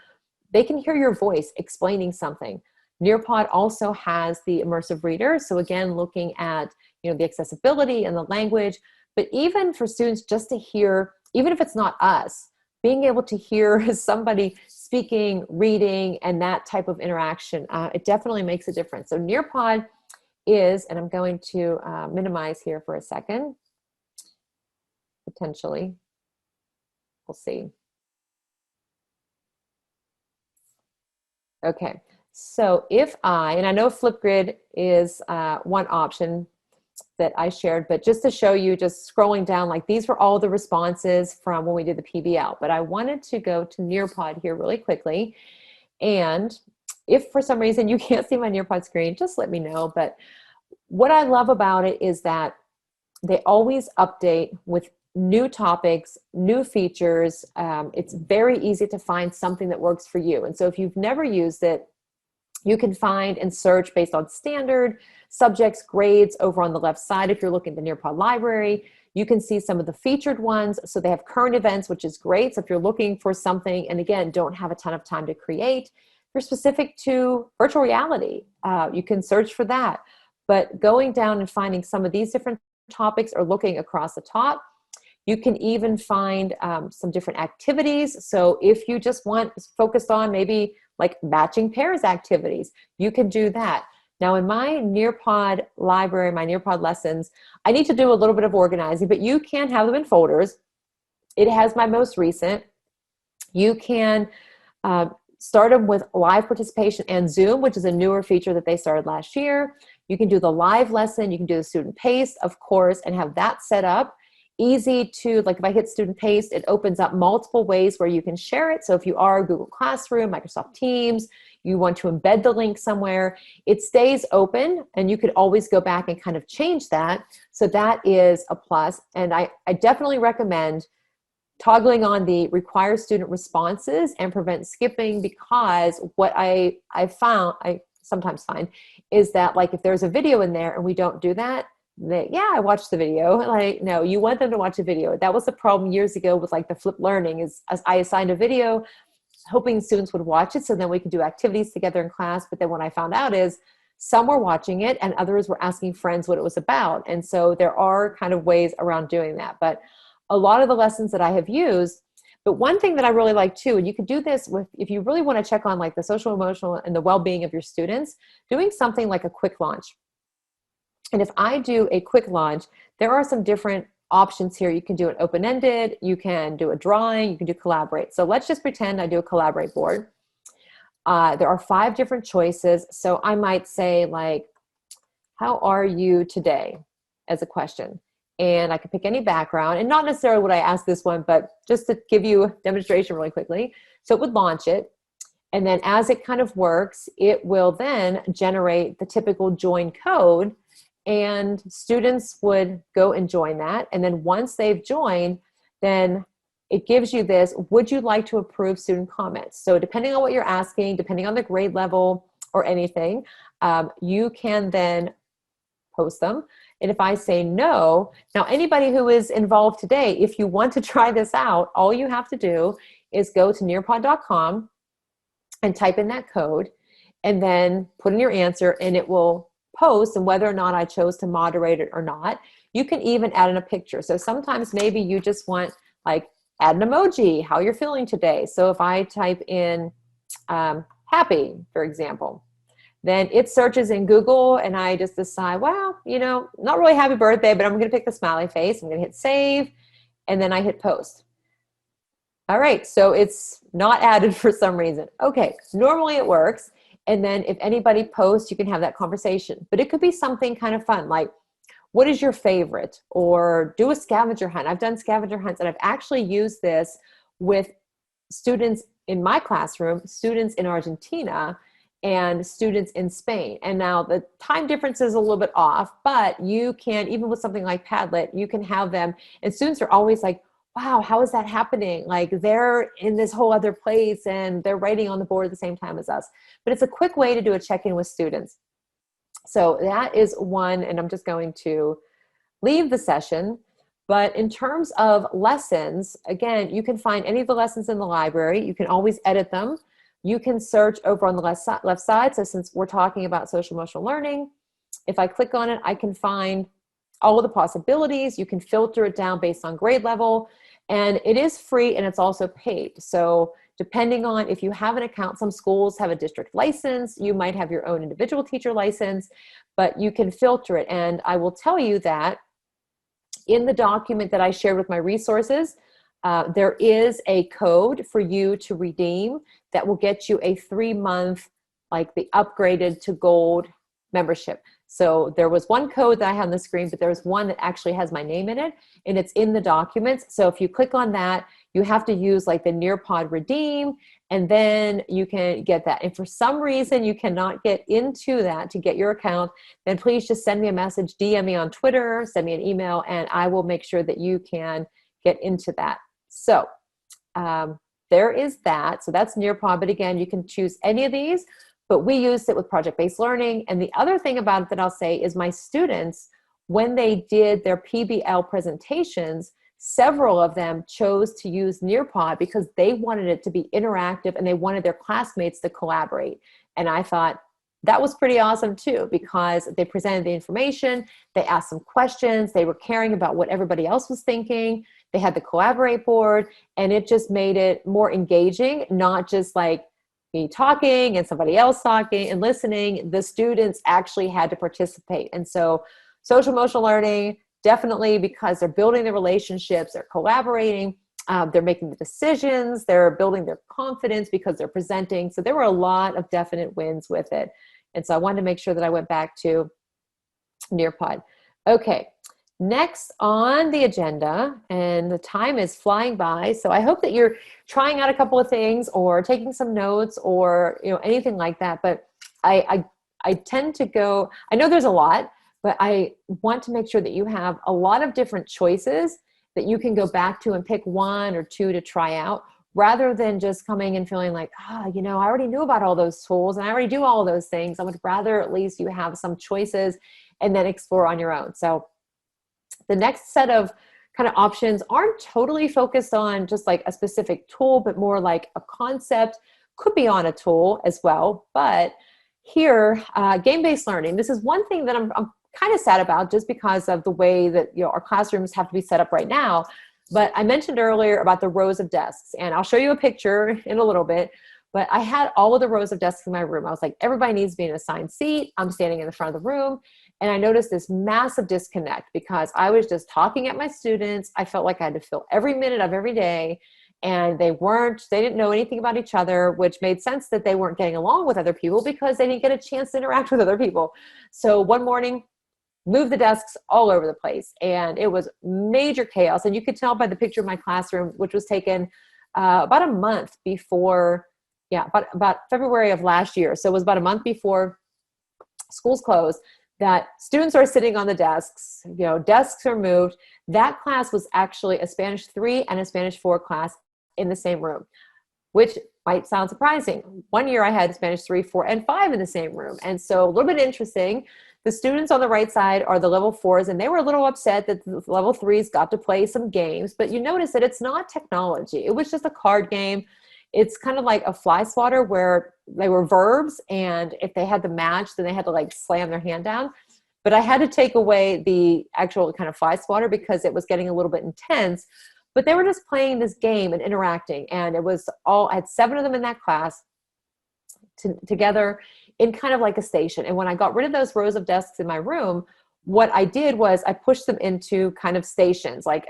B: they can hear your voice explaining something. Nearpod also has the Immersive Reader. So again, looking at the accessibility and the language, But even for students just to hear, even if it's not us, being able to hear somebody speaking, reading, and that type of interaction, it definitely makes a difference. So Nearpod is, and I'm going to minimize here for a second, potentially. We'll see. Okay, so if and I know Flipgrid is one option that I shared, but just to show you, just scrolling down, like these were all the responses from when we did the PBL, but I wanted to go to Nearpod here really quickly. And if for some reason you can't see my Nearpod screen, just let me know. But what I love about it is that they always update with new topics, new features. It's very easy to find something that works for you. And so if you've never used it, you can find and search based on standard subjects, grades over on the left side. If you're looking at the Nearpod library, you can see some of the featured ones. So they have current events, which is great. So if you're looking for something, and again, don't have a ton of time to create, if you're specific to virtual reality, you can search for that. But going down and finding some of these different topics or looking across the top, you can even find some different activities. So if you just want focused on maybe like matching pairs activities, you can do that. Now in my Nearpod library, my Nearpod lessons, I need to do a little bit of organizing, but you can have them in folders. It has my most recent. You can start them with live participation and Zoom, which is a newer feature that they started last year. You can do the live lesson, you can do the student paced, of course, and have that set up. Easy to, like if I hit student paced, it opens up multiple ways where you can share it. So if you are Google Classroom, Microsoft Teams, you want to embed the link somewhere, it stays open and you could always go back and kind of change that. So that is a plus. And I definitely recommend toggling on the require student responses and prevent skipping, because what I sometimes find is that like if there's a video in there and we don't do that, yeah, I watched the video. Like, no, you want them to watch a video. That was the problem years ago with like the flipped learning, is as I assigned a video hoping students would watch it so then we could do activities together in class. But then what I found out is some were watching it and others were asking friends what it was about. And so there are kind of ways around doing that. But a lot of the lessons that I have used, but one thing that I really like too, and you could do this with, if you really want to check on like the social, emotional, and the well-being of your students, doing something like a quick launch. And if I do a quick launch, there are some different options here. You can do it open-ended, you can do a drawing, you can do collaborate. So let's just pretend I do a collaborate board. There are 5 different choices. So I might say like, how are you today, as a question. And I could pick any background, and not necessarily what I asked this one, but just to give you a demonstration really quickly. So it would launch it. And then as it kind of works, it will then generate the typical join code, and students would go and join that. And then once they've joined, then it gives you this, would you like to approve student comments? So depending on what you're asking, depending on the grade level or anything, you can then post them. And if I say no, now anybody who is involved today, if you want to try this out, all you have to do is go to nearpod.com and type in that code and then put in your answer, and it will post, and whether or not I chose to moderate it or not. You can even add in a picture. So sometimes maybe you just want like add an emoji, how you're feeling today. So if I type in happy, for example, then it searches in Google and I just decide, well, you know, not really happy birthday, but I'm going to pick the smiley face. I'm going to hit save, and then I hit post. All right, so it's not added for some reason. Okay, normally it works. And then if anybody posts, you can have that conversation. But it could be something kind of fun, like, what is your favorite? Or do a scavenger hunt. I've done scavenger hunts, and I've actually used this with students in my classroom, students in Argentina, and students in Spain. And now the time difference is a little bit off, but you can, even with something like Padlet, you can have them, and students are always like, wow, how is that happening? Like they're in this whole other place and they're writing on the board at the same time as us. But it's a quick way to do a check-in with students. So that is one, and I'm just going to leave the session. But in terms of lessons, again, you can find any of the lessons in the library. You can always edit them. You can search over on the left side. So since we're talking about social emotional learning, if I click on it, I can find all of the possibilities. You can filter it down based on grade level, and it is free and it's also paid. So depending on if you have an account, some schools have a district license, you might have your own individual teacher license, but you can filter it. And I will tell you that in the document that I shared with my resources, there is a code for you to redeem that will get you a 3-month, like the upgraded to gold membership. So there was one code that I had on the screen, but there's one that actually has my name in it, and it's in the documents. So if you click on that, you have to use like the Nearpod redeem, and then you can get that. And for some reason you cannot get into that to get your account, then please just send me a message, DM me on Twitter, send me an email, and I will make sure that you can get into that. So there is that. So that's Nearpod, but again, you can choose any of these, but we used it with project-based learning. And the other thing about it that I'll say is my students, when they did their PBL presentations, several of them chose to use Nearpod because they wanted it to be interactive and they wanted their classmates to collaborate. And I thought that was pretty awesome too, because they presented the information, they asked some questions, they were caring about what everybody else was thinking, they had the collaborate board, and it just made it more engaging, not just like me talking and somebody else talking and listening. The students actually had to participate. And so social emotional learning, definitely, because they're building the relationships, they're collaborating, they're making the decisions, they're building their confidence because they're presenting. So there were a lot of definite wins with it. And so I wanted to make sure that I went back to Nearpod. Okay, next on the agenda, and the time is flying by, so I hope that you're trying out a couple of things or taking some notes or anything like that. But I tend to go, I know there's a lot, but I want to make sure that you have a lot of different choices that you can go back to and pick 1 or 2 to try out, rather than just coming and feeling like, I already knew about all those tools and I already do all of those things. I would rather at least you have some choices and then explore on your own. So the next set of kind of options aren't totally focused on just like a specific tool, but more like a concept, could be on a tool as well. But here, game-based learning, this is one thing that I'm kind of sad about, just because of the way that our classrooms have to be set up right now. But I mentioned earlier about the rows of desks, and I'll show you a picture in a little bit, but I had all of the rows of desks in my room. I was like, everybody needs to be in an assigned seat. I'm standing in the front of the room, and I noticed this massive disconnect because I was just talking at my students. I felt like I had to fill every minute of every day, and they didn't know anything about each other, which made sense that they weren't getting along with other people because they didn't get a chance to interact with other people. So one morning, moved the desks all over the place, and it was major chaos. And you could tell by the picture of my classroom, which was taken about a month before, about February of last year. So it was about a month before schools closed, that students are sitting on the desks, desks are moved. That class was actually a Spanish 3 and a Spanish 4 class in the same room, which might sound surprising. One year I had Spanish 3, 4, and 5 in the same room. And so a little bit interesting. The students on the right side are the level 4s, and they were a little upset that the level 3s got to play some games. But you notice that it's not technology. It was just a card game. It's kind of like a fly swatter where they were verbs, and if they had the match, then they had to like slam their hand down. But I had to take away the actual kind of fly swatter because it was getting a little bit intense. But they were just playing this game and interacting, and it was I had 7 of them in that class together in kind of like a station. And when I got rid of those rows of desks in my room, what I did was I pushed them into kind of stations. Like,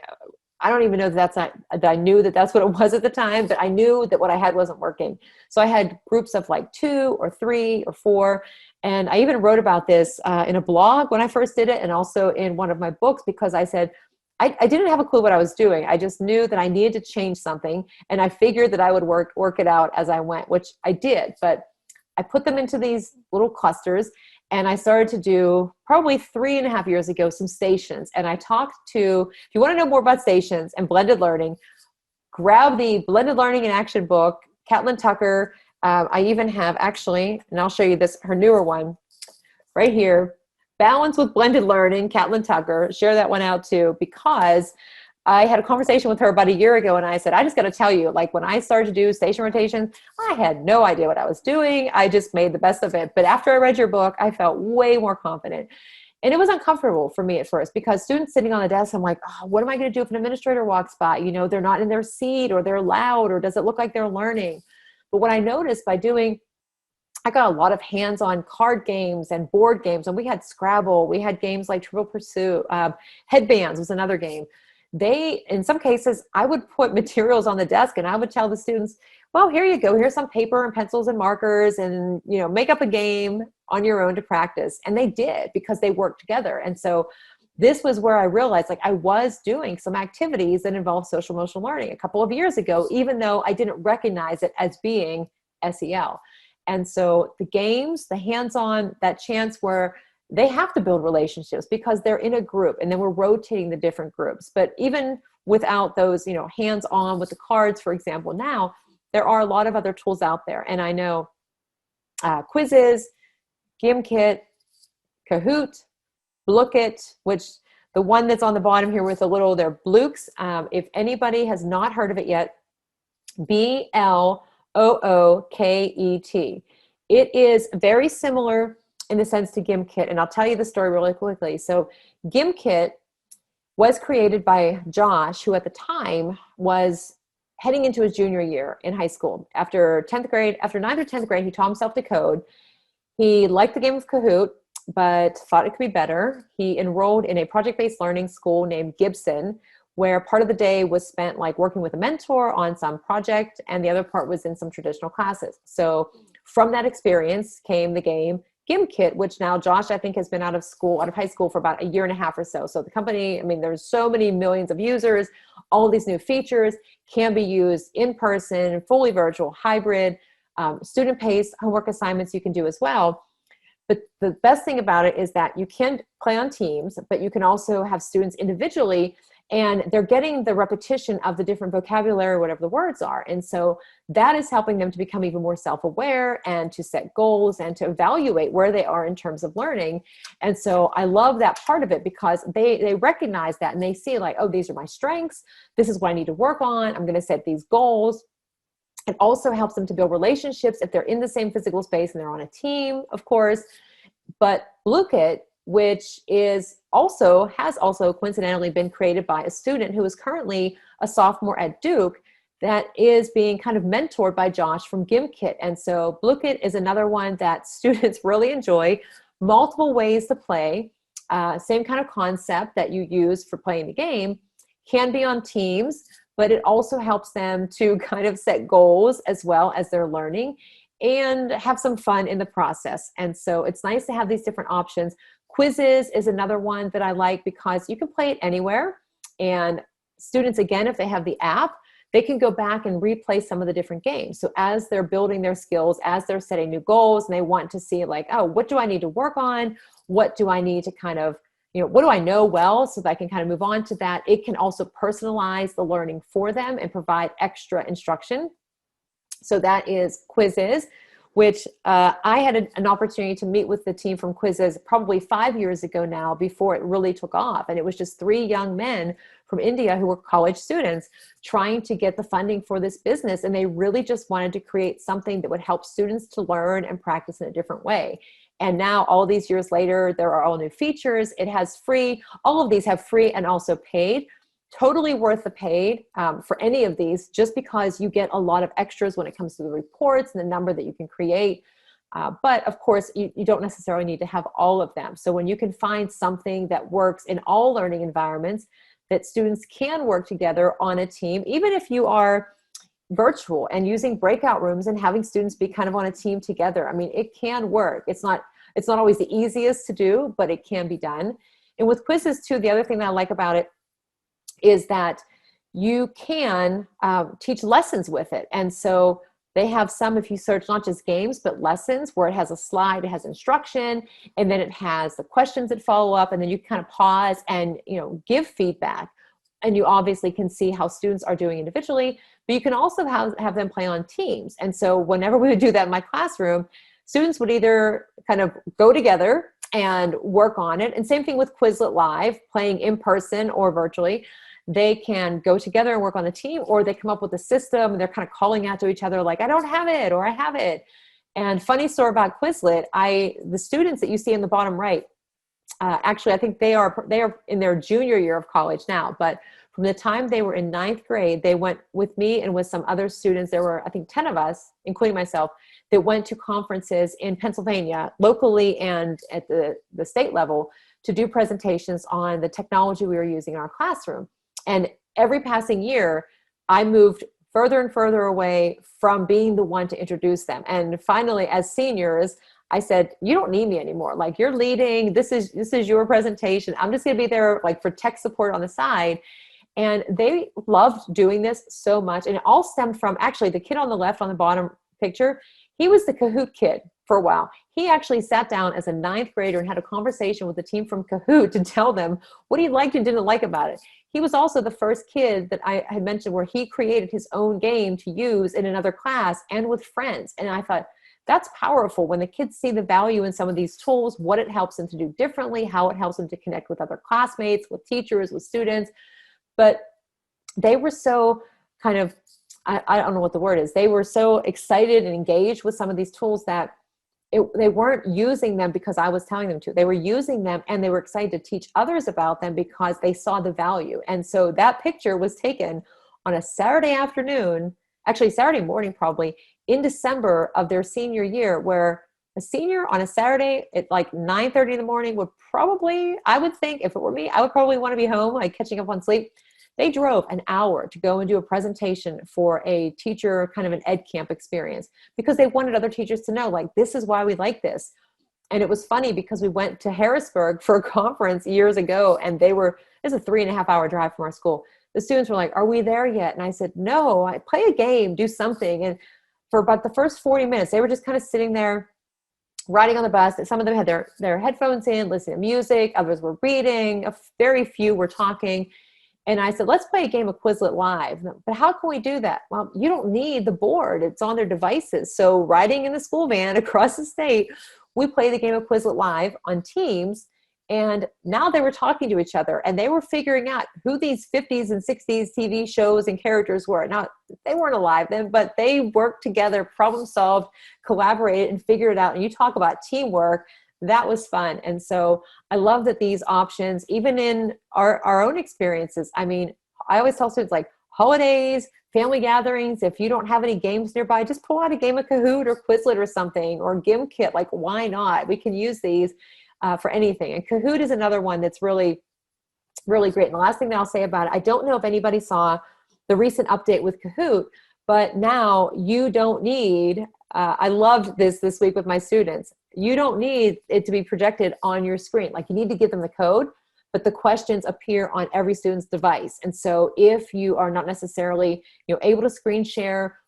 B: I don't even know that I knew that that's what it was at the time, but I knew that what I had wasn't working. So I had groups of like 2 or 3 or 4. And I even wrote about this in a blog when I first did it, and also in one of my books, because I said, I didn't have a clue what I was doing. I just knew that I needed to change something, and I figured that I would work it out as I went, which I did. But I put them into these little clusters, and I started to do, probably 3.5 years ago, some stations. And I talked to, if you want to know more about stations and blended learning, grab the Blended Learning in Action book, Catlin Tucker. I even have actually, and I'll show you this, her newer one right here, Balance with Blended Learning, Catlin Tucker. Share that one out too, because I had a conversation with her about a year ago, and I said, I just got to tell you, like when I started to do station rotations, I had no idea what I was doing. I just made the best of it. But after I read your book, I felt way more confident. And it was uncomfortable for me at first because students sitting on the desk, I'm like, oh, what am I going to do if an administrator walks by? You know, they're not in their seat, or they're loud, or does it look like they're learning? But what I noticed by doing, I got a lot of hands-on card games and board games, and we had Scrabble, we had games like Trivial Pursuit, Headbands was another game. In some cases, I would put materials on the desk and I would tell the students, well, here you go, here's some paper and pencils and markers, and, you know, make up a game on your own to practice. And they did, because they worked together. And so this was where I realized, like, I was doing some activities that involved social emotional learning a couple of years ago, even though I didn't recognize it as being SEL. And so the games, the hands-on, that chance where they have to build relationships because they're in a group, and then we're rotating the different groups. But even without those, you know, hands-on with the cards, for example, now there are a lot of other tools out there. And I know quizzes, Gimkit, Kahoot, Blookit, which the one that's on the bottom here with a little, they're Blooks. If anybody has not heard of it yet, Blookket. It is very similar in the sense to Gimkit, and I'll tell you the story really quickly. So Gimkit was created by Josh, who at the time was heading into his junior year in high school. After 10th grade, after 9th or 10th grade, he taught himself to code. He liked the game of Kahoot, but thought it could be better. He enrolled in a project-based learning school named Gibson, where part of the day was spent like working with a mentor on some project, and the other part was in some traditional classes. So from that experience came the game Gimkit, which now Josh, I think, has been out of high school for about a year and a half or so. So the company, I mean, there's so many millions of users, all of these new features can be used in person, fully virtual, hybrid, student-paced homework assignments you can do as well. But the best thing about it is that you can play on teams, but you can also have students individually, and they're getting the repetition of the different vocabulary, whatever the words are. And so that is helping them to become even more self-aware and to set goals and to evaluate where they are in terms of learning. And so I love that part of it, because they recognize that, and they see like, oh, these are my strengths. This is what I need to work on. I'm going to set these goals. It also helps them to build relationships if they're in the same physical space and they're on a team, of course. But Blookit, which has also coincidentally been created by a student who is currently a sophomore at Duke, that is being kind of mentored by Josh from Gimkit. And so Blookit is another one that students really enjoy. Multiple ways to play, same kind of concept that you use for playing the game, can be on teams, but it also helps them to kind of set goals as well as they're learning and have some fun in the process. And so it's nice to have these different options. Quizzes is another one that I like, because you can play it anywhere. And students, again, if they have the app, they can go back and replay some of the different games. So as they're building their skills, as they're setting new goals, and they want to see like, oh, what do I need to work on? What do I need to kind of, what do I know well, so that I can kind of move on to that? It can also personalize the learning for them and provide extra instruction. So that is Quizzes, which I had an opportunity to meet with the team from Quizzes probably 5 years ago now, before it really took off. And it was just 3 young men from India who were college students trying to get the funding for this business. And they really just wanted to create something that would help students to learn and practice in a different way. And now all these years later, there are all new features. It has free, all of these have free and also paid. Totally worth the paid for any of these, just because you get a lot of extras when it comes to the reports and the number that you can create. But of course, you don't necessarily need to have all of them. So when you can find something that works in all learning environments, that students can work together on a team, even if you are virtual and using breakout rooms and having students be kind of on a team together. I mean, it can work. It's not always the easiest to do, but it can be done. And with Quizzes too, the other thing that I like about it is that you can teach lessons with it. And so they have some, if you search, not just games, but lessons, where it has a slide, it has instruction, and then it has the questions that follow up, and then you kind of pause and give feedback. And you obviously can see how students are doing individually, but you can also have them play on teams. And so whenever we would do that in my classroom, students would either kind of go together and work on it. And same thing with Quizlet Live, playing in person or virtually. They can go together and work on the team, or they come up with a system and they're kind of calling out to each other like, I don't have it, or I have it. And funny story about Quizlet, the students that you see in the bottom right, actually, I think they are in their junior year of college now, but from the time they were in ninth grade, they went with me and with some other students. There were, I think, 10 of us, including myself, that went to conferences in Pennsylvania, locally and at the state level, to do presentations on the technology we were using in our classroom. And every passing year, I moved further and further away from being the one to introduce them. And finally, as seniors, I said, you don't need me anymore. Like, you're leading, this is your presentation. I'm just gonna be there like for tech support on the side. And they loved doing this so much. And it all stemmed from, actually, the kid on the left on the bottom picture, he was the Kahoot kid for a while. He actually sat down as a ninth grader and had a conversation with the team from Kahoot to tell them what he liked and didn't like about it. He was also the first kid that I had mentioned where he created his own game to use in another class and with friends. And I thought, that's powerful when the kids see the value in some of these tools, what it helps them to do differently, how it helps them to connect with other classmates, with teachers, with students. But they were so kind of, I don't know what the word is, they were so excited and engaged with some of these tools that they weren't using them because I was telling them to. They were using them and they were excited to teach others about them because they saw the value. And so that picture was taken on a Saturday afternoon, actually Saturday morning probably, in December of their senior year, where a senior on a Saturday at like 9:30 in the morning would probably, I would think, if it were me, I would probably want to be home, like catching up on sleep. They drove an hour to go and do a presentation for a teacher, kind of an ed camp experience, because they wanted other teachers to know, like, this is why we like this. And it was funny because we went to Harrisburg for a conference years ago, and it's a 3.5-hour drive from our school. The students were like, are we there yet? And I said, no, I play a game, do something. And for about the first 40 minutes, they were just kind of sitting there riding on the bus. Some of them had their headphones in, listening to music. Others were reading. Very few were talking. And I said, let's play a game of Quizlet Live. But how can we do that? Well, you don't need the board. It's on their devices. So riding in the school van across the state, we play the game of Quizlet Live on Teams. And now they were talking to each other and they were figuring out who these 50s and 60s TV shows and characters were. Now, they weren't alive then, but they worked together, problem solved, collaborated, and figured it out. And you talk about teamwork. That was fun. And so I love that these options, even in our own experiences, I mean, I always tell students, like, holidays, family gatherings, if you don't have any games nearby, just pull out a game of Kahoot or Quizlet or something, or GimKit. Like, why not? We can use these for anything. And Kahoot is another one that's really, really great. And the last thing that I'll say about it, I don't know if anybody saw the recent update with Kahoot, but now you don't need, I loved this week with my students, you don't need it to be projected on your screen. Like, you need to give them the code, but the questions appear on every student's device. And so if you are not necessarily, able to screen share,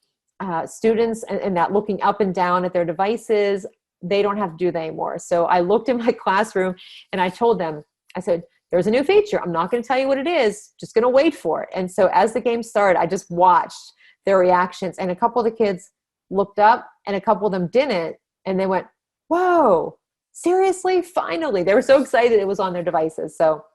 B: students and that looking up and down at their devices, they don't have to do that anymore. So I looked in my classroom and I told them, I said, there's a new feature. I'm not going to tell you what it is, just going to wait for it. And so as the game started, I just watched their reactions, and a couple of the kids looked up and a couple of them didn't. And they went, whoa, seriously? Finally. They were so excited it was on their devices. So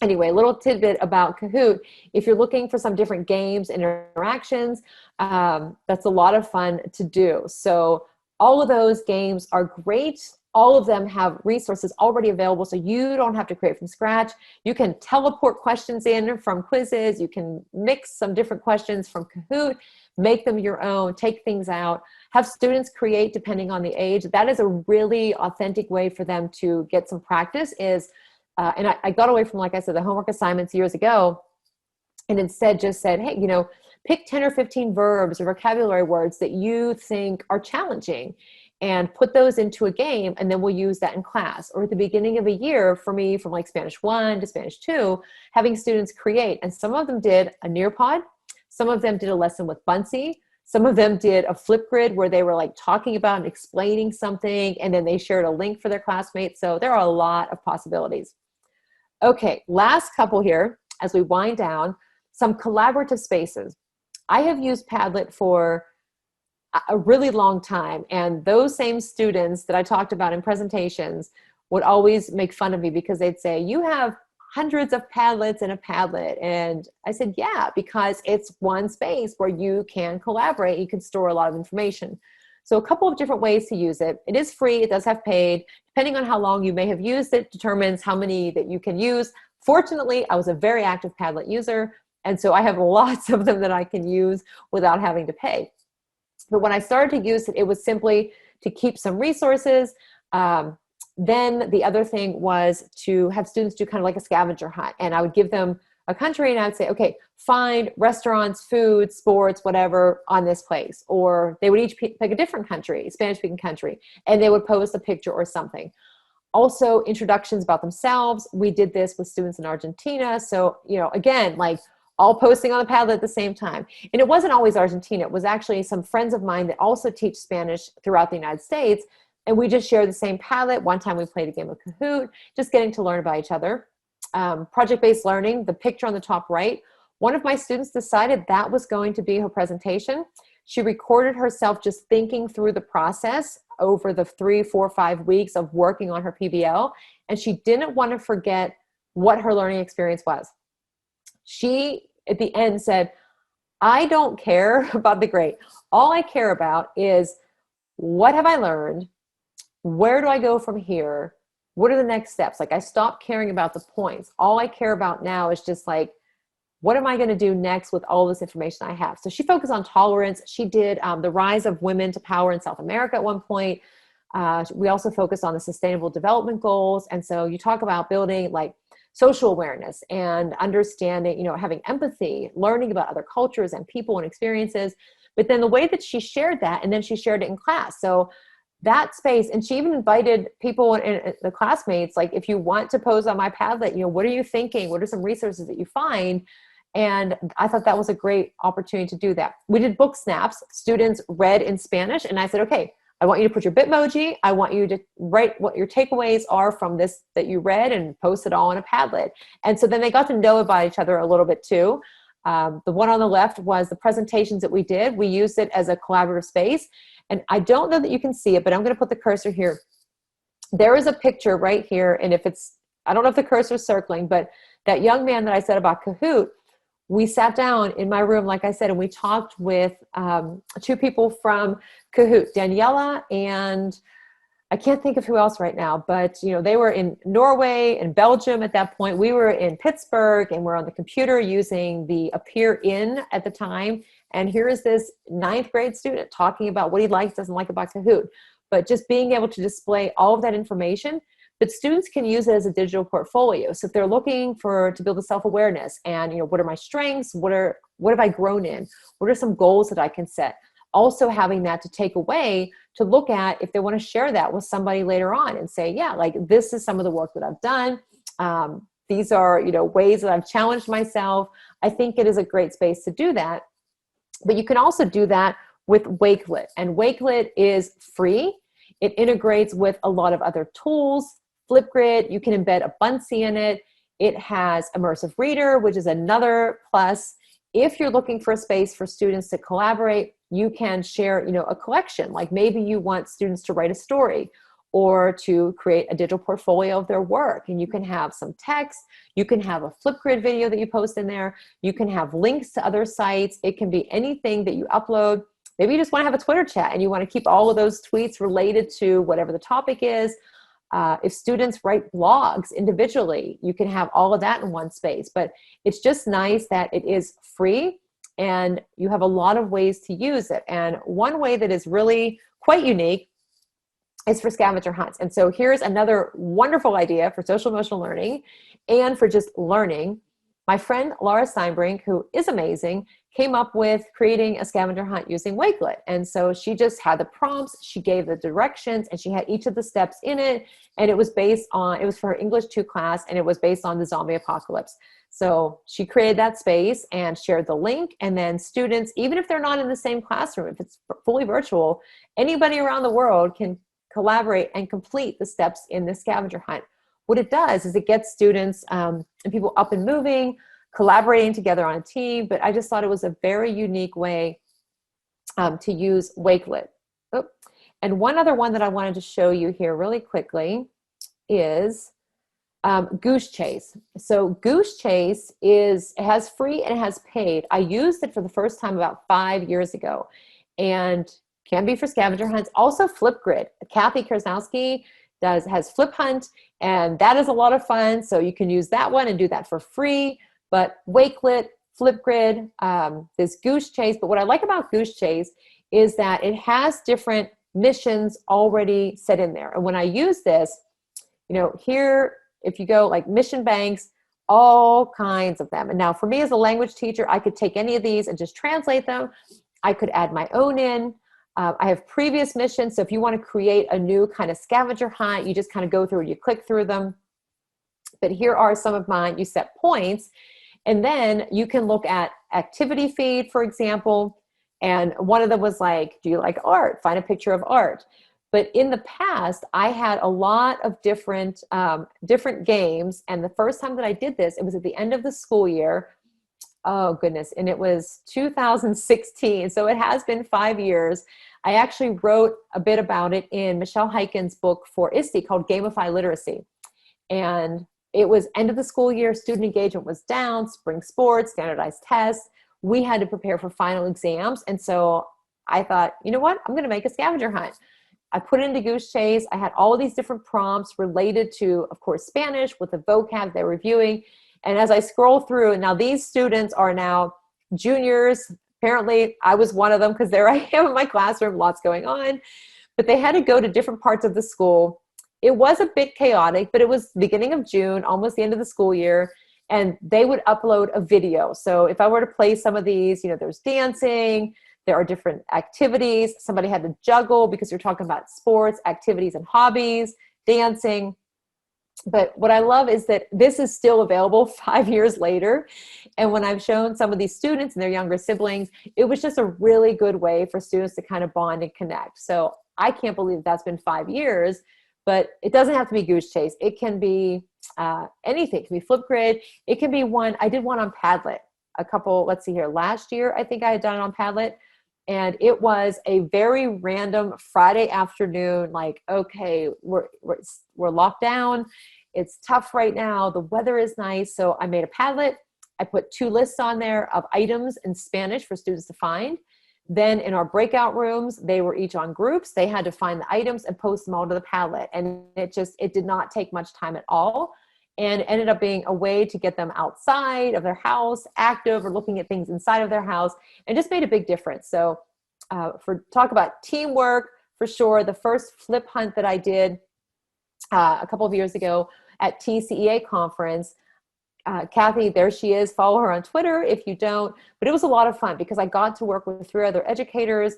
B: anyway, a little tidbit about Kahoot. If you're looking for some different games and interactions, that's a lot of fun to do. So all of those games are great. All of them have resources already available, so you don't have to create from scratch. You can teleport questions in from quizzes. You can mix some different questions from Kahoot, make them your own, take things out, have students create depending on the age. That is a really authentic way for them to get some practice and I got away from, like I said, the homework assignments years ago, and instead just said, hey, pick 10 or 15 verbs or vocabulary words that you think are challenging and put those into a game, and then we'll use that in class. Or at the beginning of a year, for me, from like Spanish 1 to Spanish 2, having students create. And some of them did a Nearpod. Some of them did a lesson with Buncee. Some of them did a Flipgrid where they were like talking about and explaining something, and then they shared a link for their classmates. So there are a lot of possibilities. Okay, last couple here as we wind down, some collaborative spaces. I have used Padlet for a really long time, and those same students that I talked about in presentations would always make fun of me because they'd say, you have hundreds of Padlets in a Padlet. And I said, yeah, because it's one space where you can collaborate, you can store a lot of information. So a couple of different ways to use it. It is free. It does have paid. Depending on how long you may have used it determines how many that you can use. Fortunately, I was a very active Padlet user, and so I have lots of them that I can use without having to pay. But when I started to use it, it was simply to keep some resources. Then the other thing was to have students do kind of like a scavenger hunt. And I would give them a country and I would say, okay, find restaurants, food, sports, whatever on this place. Or they would each pick a different country, Spanish-speaking country, and they would post a picture or something. Also, introductions about themselves. We did this with students in Argentina. So, again, like all posting on the Padlet at the same time. And it wasn't always Argentina. It was actually some friends of mine that also teach Spanish throughout the United States. And we just shared the same Padlet. One time we played a game of Kahoot, just getting to learn about each other. Project-based learning, the picture on the top right. One of my students decided that was going to be her presentation. She recorded herself just thinking through the process over the 3, 4, 5 weeks of working on her PBL. And she didn't want to forget what her learning experience was. She, at the end, said, I don't care about the grade. All I care about is what have I learned? Where do I go from here? What are the next steps? Like I stopped caring about the points. All I care about now is just like, what am I going to do next with all this information I have? So she focused on tolerance. She did the rise of women to power in South America at one point. We also focused on the sustainable development goals. And so you talk about building like social awareness and understanding, having empathy, learning about other cultures and people and experiences. But then the way that she shared that, and then she shared it in class. So that space, and she even invited people in the classmates, like if you want to pose on my Padlet, what are you thinking? What are some resources that you find? And I thought that was a great opportunity to do that. We did book snaps. Students read in Spanish, and I said, okay, I want you to put your Bitmoji. I want you to write what your takeaways are from this that you read and post it all on a Padlet. And so then they got to know about each other a little bit too. The one on the left was the presentations that we did. We used it as a collaborative space. And I don't know that you can see it, but I'm going to put the cursor here. There is a picture right here. And I don't know if the cursor is circling, but that young man that I said about Kahoot, we sat down in my room, like I said, and we talked with 2 people from Kahoot, Daniela, and I can't think of who else right now, but they were in Norway and Belgium at that point. We were in Pittsburgh and we're on the computer using the Appear In at the time. And here is this 9th grade student talking about what he likes, doesn't like about Kahoot, but just being able to display all of that information. But students can use it as a digital portfolio. So if they're looking to build a self-awareness and, what are my strengths? What have I grown in? What are some goals that I can set? Also having that to take away to look at if they want to share that with somebody later on and say, yeah, like this is some of the work that I've done. These are, ways that I've challenged myself. I think it is a great space to do that. But you can also do that with Wakelet. And Wakelet is free. It integrates with a lot of other tools. Flipgrid, you can embed a Buncee in it. It has Immersive Reader, which is another plus. If you're looking for a space for students to collaborate, you can share, a collection. Like maybe you want students to write a story or to create a digital portfolio of their work. And you can have some text. You can have a Flipgrid video that you post in there. You can have links to other sites. It can be anything that you upload. Maybe you just want to have a Twitter chat and you want to keep all of those tweets related to whatever the topic is. If students write blogs individually, you can have all of that in one space. But it's just nice that it is free and you have a lot of ways to use it. And one way that is really quite unique is for scavenger hunts. And so here's another wonderful idea for social emotional learning and for just learning. My friend Laura Steinbrink, who is amazing, came up with creating a scavenger hunt using Wakelet. And so she just had the prompts, she gave the directions, and she had each of the steps in it. And it was for her English 2 class, and it was based on the zombie apocalypse. So she created that space and shared the link. And then students, even if they're not in the same classroom, if it's fully virtual, anybody around the world can collaborate and complete the steps in the scavenger hunt. What it does is it gets students and people up and moving, collaborating together on a team, but I just thought it was a very unique way to use Wakelet. Oh. And one other one that I wanted to show you here really quickly is Goose Chase. So Goose Chase it has free and it has paid. I used it for the first time about 5 years ago. And can be for scavenger hunts. Also Flipgrid. Kathy Krasnowski has Flip Hunt, and that is a lot of fun. So you can use that one and do that for free. But Wakelet, Flipgrid, there's Goose Chase. But what I like about Goose Chase is that it has different missions already set in there. And when I use this, here, if you go like mission banks, all kinds of them. And now for me as a language teacher, I could take any of these and just translate them. I could add my own in. I have previous missions. So if you want to create a new kind of scavenger hunt, you just kind of go through and you click through them. But here are some of mine. You set points, and then you can look at activity feed, for example. And one of them was like, do you like art? Find a picture of art. But in the past, I had a lot of different games. And the first time that I did this, it was at the end of the school year. Oh, goodness. And it was 2016. So it has been 5 years. I actually wrote a bit about it in Michelle Heiken's book for ISTE called Gamify Literacy. And it was end of the school year. Student engagement was down, spring sports, standardized tests. We had to prepare for final exams. And so I thought, you know what? I'm going to make a scavenger hunt. I put it into Goose Chase. I had all of these different prompts related to, of course, Spanish with the vocab they're reviewing. And as I scroll through, and now these students are now juniors. Apparently, I was one of them because there I am in my classroom, lots going on. But they had to go to different parts of the school. It was a bit chaotic, but it was the beginning of June, almost the end of the school year, and they would upload a video. So if I were to play some of these, there's dancing, there are different activities. Somebody had to juggle because you're talking about sports, activities, and hobbies, dancing. But what I love is that this is still available 5 years later. And when I've shown some of these students and their younger siblings, it was just a really good way for students to kind of bond and connect. So I can't believe that's been 5 years, but it doesn't have to be Goose Chase. It can be anything. It can be Flipgrid. It can be one. I did one on Padlet let's see here. Last year, I think I had done it on Padlet. And it was a very random Friday afternoon, like, okay, we're locked down. It's tough right now. The weather is nice. So I made a Padlet. I put 2 lists on there of items in Spanish for students to find. Then in our breakout rooms, they were each on groups. They had to find the items and post them all to the Padlet. And it did not take much time at all. And it ended up being a way to get them outside of their house, active, or looking at things inside of their house, and just made a big difference. So talk about teamwork, for sure. The first flip hunt that I did a couple of years ago at TCEA conference, Kathy, there she is. Follow her on Twitter if you don't. But it was a lot of fun because I got to work with 3 other educators.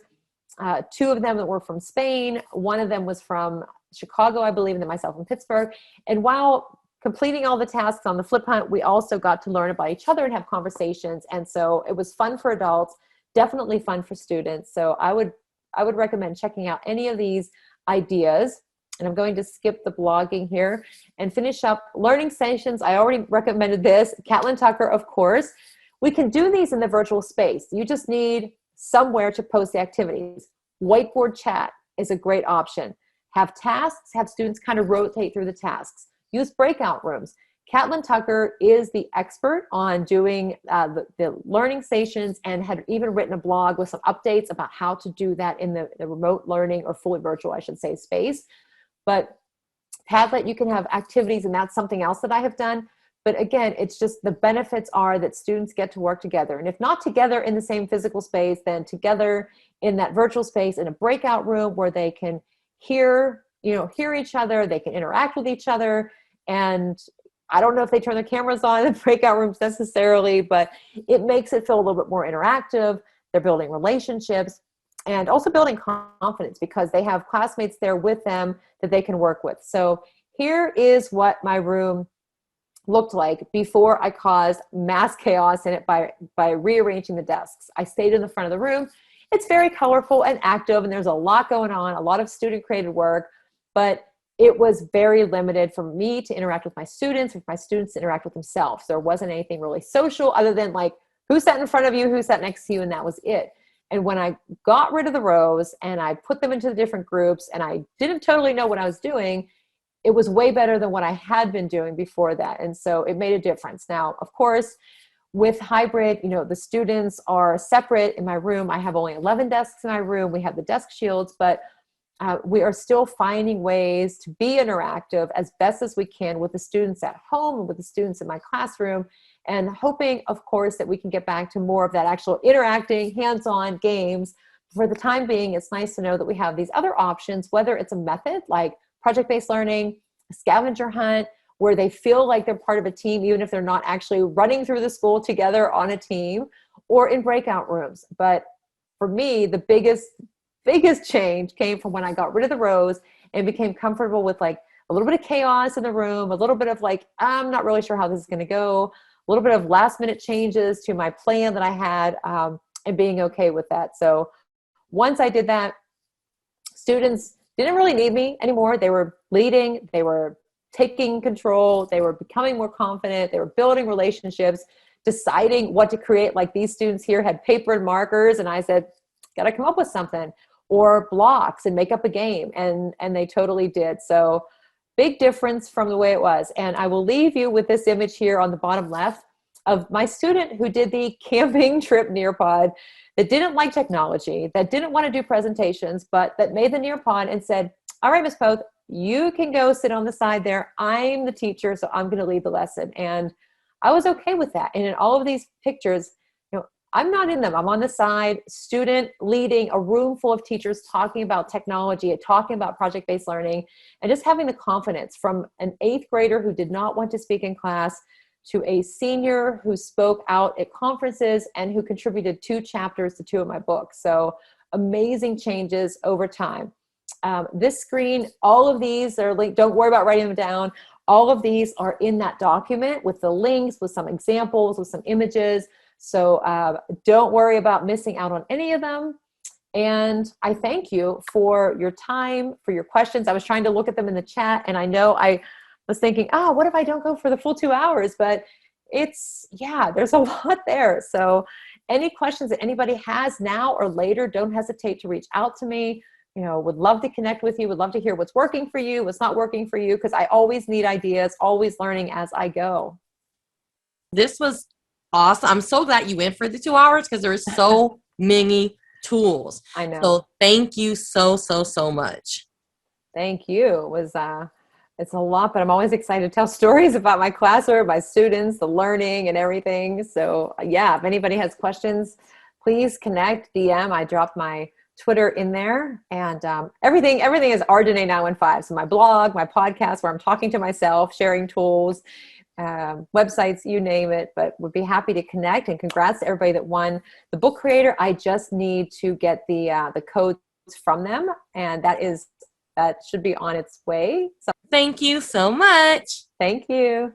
B: 2 of them that were from Spain. One of them was from Chicago, I believe, and then myself in Pittsburgh. And while completing all the tasks on the flip hunt, we also got to learn about each other and have conversations. And so it was fun for adults, definitely fun for students. So I would recommend checking out any of these ideas. And I'm going to skip the blogging here and finish up learning sessions. I already recommended this. Catlin Tucker, of course. We can do these in the virtual space. You just need somewhere to post the activities. Whiteboard chat is a great option. Have tasks, have students kind of rotate through the tasks. Use breakout rooms. Catlin Tucker is the expert on doing the learning stations and had even written a blog with some updates about how to do that in the remote learning, or fully virtual, I should say, space. But Padlet, you can have activities, and that's something else that I have done. But again, it's just the benefits are that students get to work together. And if not together in the same physical space, then together in that virtual space in a breakout room where they can hear each other, they can interact with each other. And I don't know if they turn their cameras on in breakout rooms necessarily, but it makes it feel a little bit more interactive. They're building relationships and also building confidence because they have classmates there with them that they can work with. So here is what my room looked like before I caused mass chaos in it by rearranging the desks. I stayed in the front of the room. It's very colorful and active, and there's a lot going on, a lot of student-created work, but it was very limited for me to interact with my students, for my students to interact with themselves. There wasn't anything really social other than like who sat in front of you, who sat next to you, and that was it. And when I got rid of the rows and I put them into the different groups and I didn't totally know what I was doing, it was way better than what I had been doing before that. And so it made a difference. Now, of course, with hybrid, the students are separate in my room. I have only 11 desks in my room. We have the desk shields, but we are still finding ways to be interactive as best as we can with the students at home and with the students in my classroom, and hoping, of course, that we can get back to more of that actual interacting, hands-on games. For the time being, it's nice to know that we have these other options, whether it's a method like project-based learning, a scavenger hunt, where they feel like they're part of a team, even if they're not actually running through the school together on a team, or in breakout rooms. But for me, the biggest change came from when I got rid of the rows and became comfortable with like a little bit of chaos in the room, a little bit of like, I'm not really sure how this is going to go, a little bit of last minute changes to my plan that I had, and being okay with that. So once I did that, students didn't really need me anymore. They were leading, they were taking control, they were becoming more confident, they were building relationships, deciding what to create. Like these students here had paper and markers, and I said, got to come up with something, or blocks and make up a game. And they totally did. So big difference from the way it was. And I will leave you with this image here on the bottom left of my student who did the camping trip Nearpod, that didn't like technology, that didn't want to do presentations, but that made the Nearpod and said, all right, Ms. Poth, you can go sit on the side there. I'm the teacher, so I'm going to lead the lesson. And I was okay with that. And in all of these pictures, I'm not in them. I'm on the side, student leading a room full of teachers talking about technology and talking about project-based learning, and just having the confidence from an 8th grader who did not want to speak in class to a senior who spoke out at conferences and who contributed 2 chapters to 2 of my books. So amazing changes over time. This screen, all of these are linked. Don't worry about writing them down. All of these are in that document with the links, with some examples, with some images. So don't worry about missing out on any of them. And I thank you for your time, for your questions. I was trying to look at them in the chat, and I know I was thinking, what if I don't go for the full 2 hours? But there's a lot there. So any questions that anybody has now or later, don't hesitate to reach out to me. Would love to connect with you, would love to hear what's working for you, what's not working for you, because I always need ideas, always learning as I go.
A: This was awesome. I'm so glad you went for the 2 hours because there's so many tools.
B: I know.
A: So thank you so much.
B: Thank you. It's a lot, but I'm always excited to tell stories about my classroom, my students, the learning and everything. So if anybody has questions, please connect, DM. I dropped my Twitter in there, and everything is Dene915. So my blog, my podcast, where I'm talking to myself, sharing tools, websites, you name it, but would be happy to connect. And congrats to everybody that won the book creator. I just need to get the codes from them, and that should be on its way. So
A: thank you so much.
B: Thank you.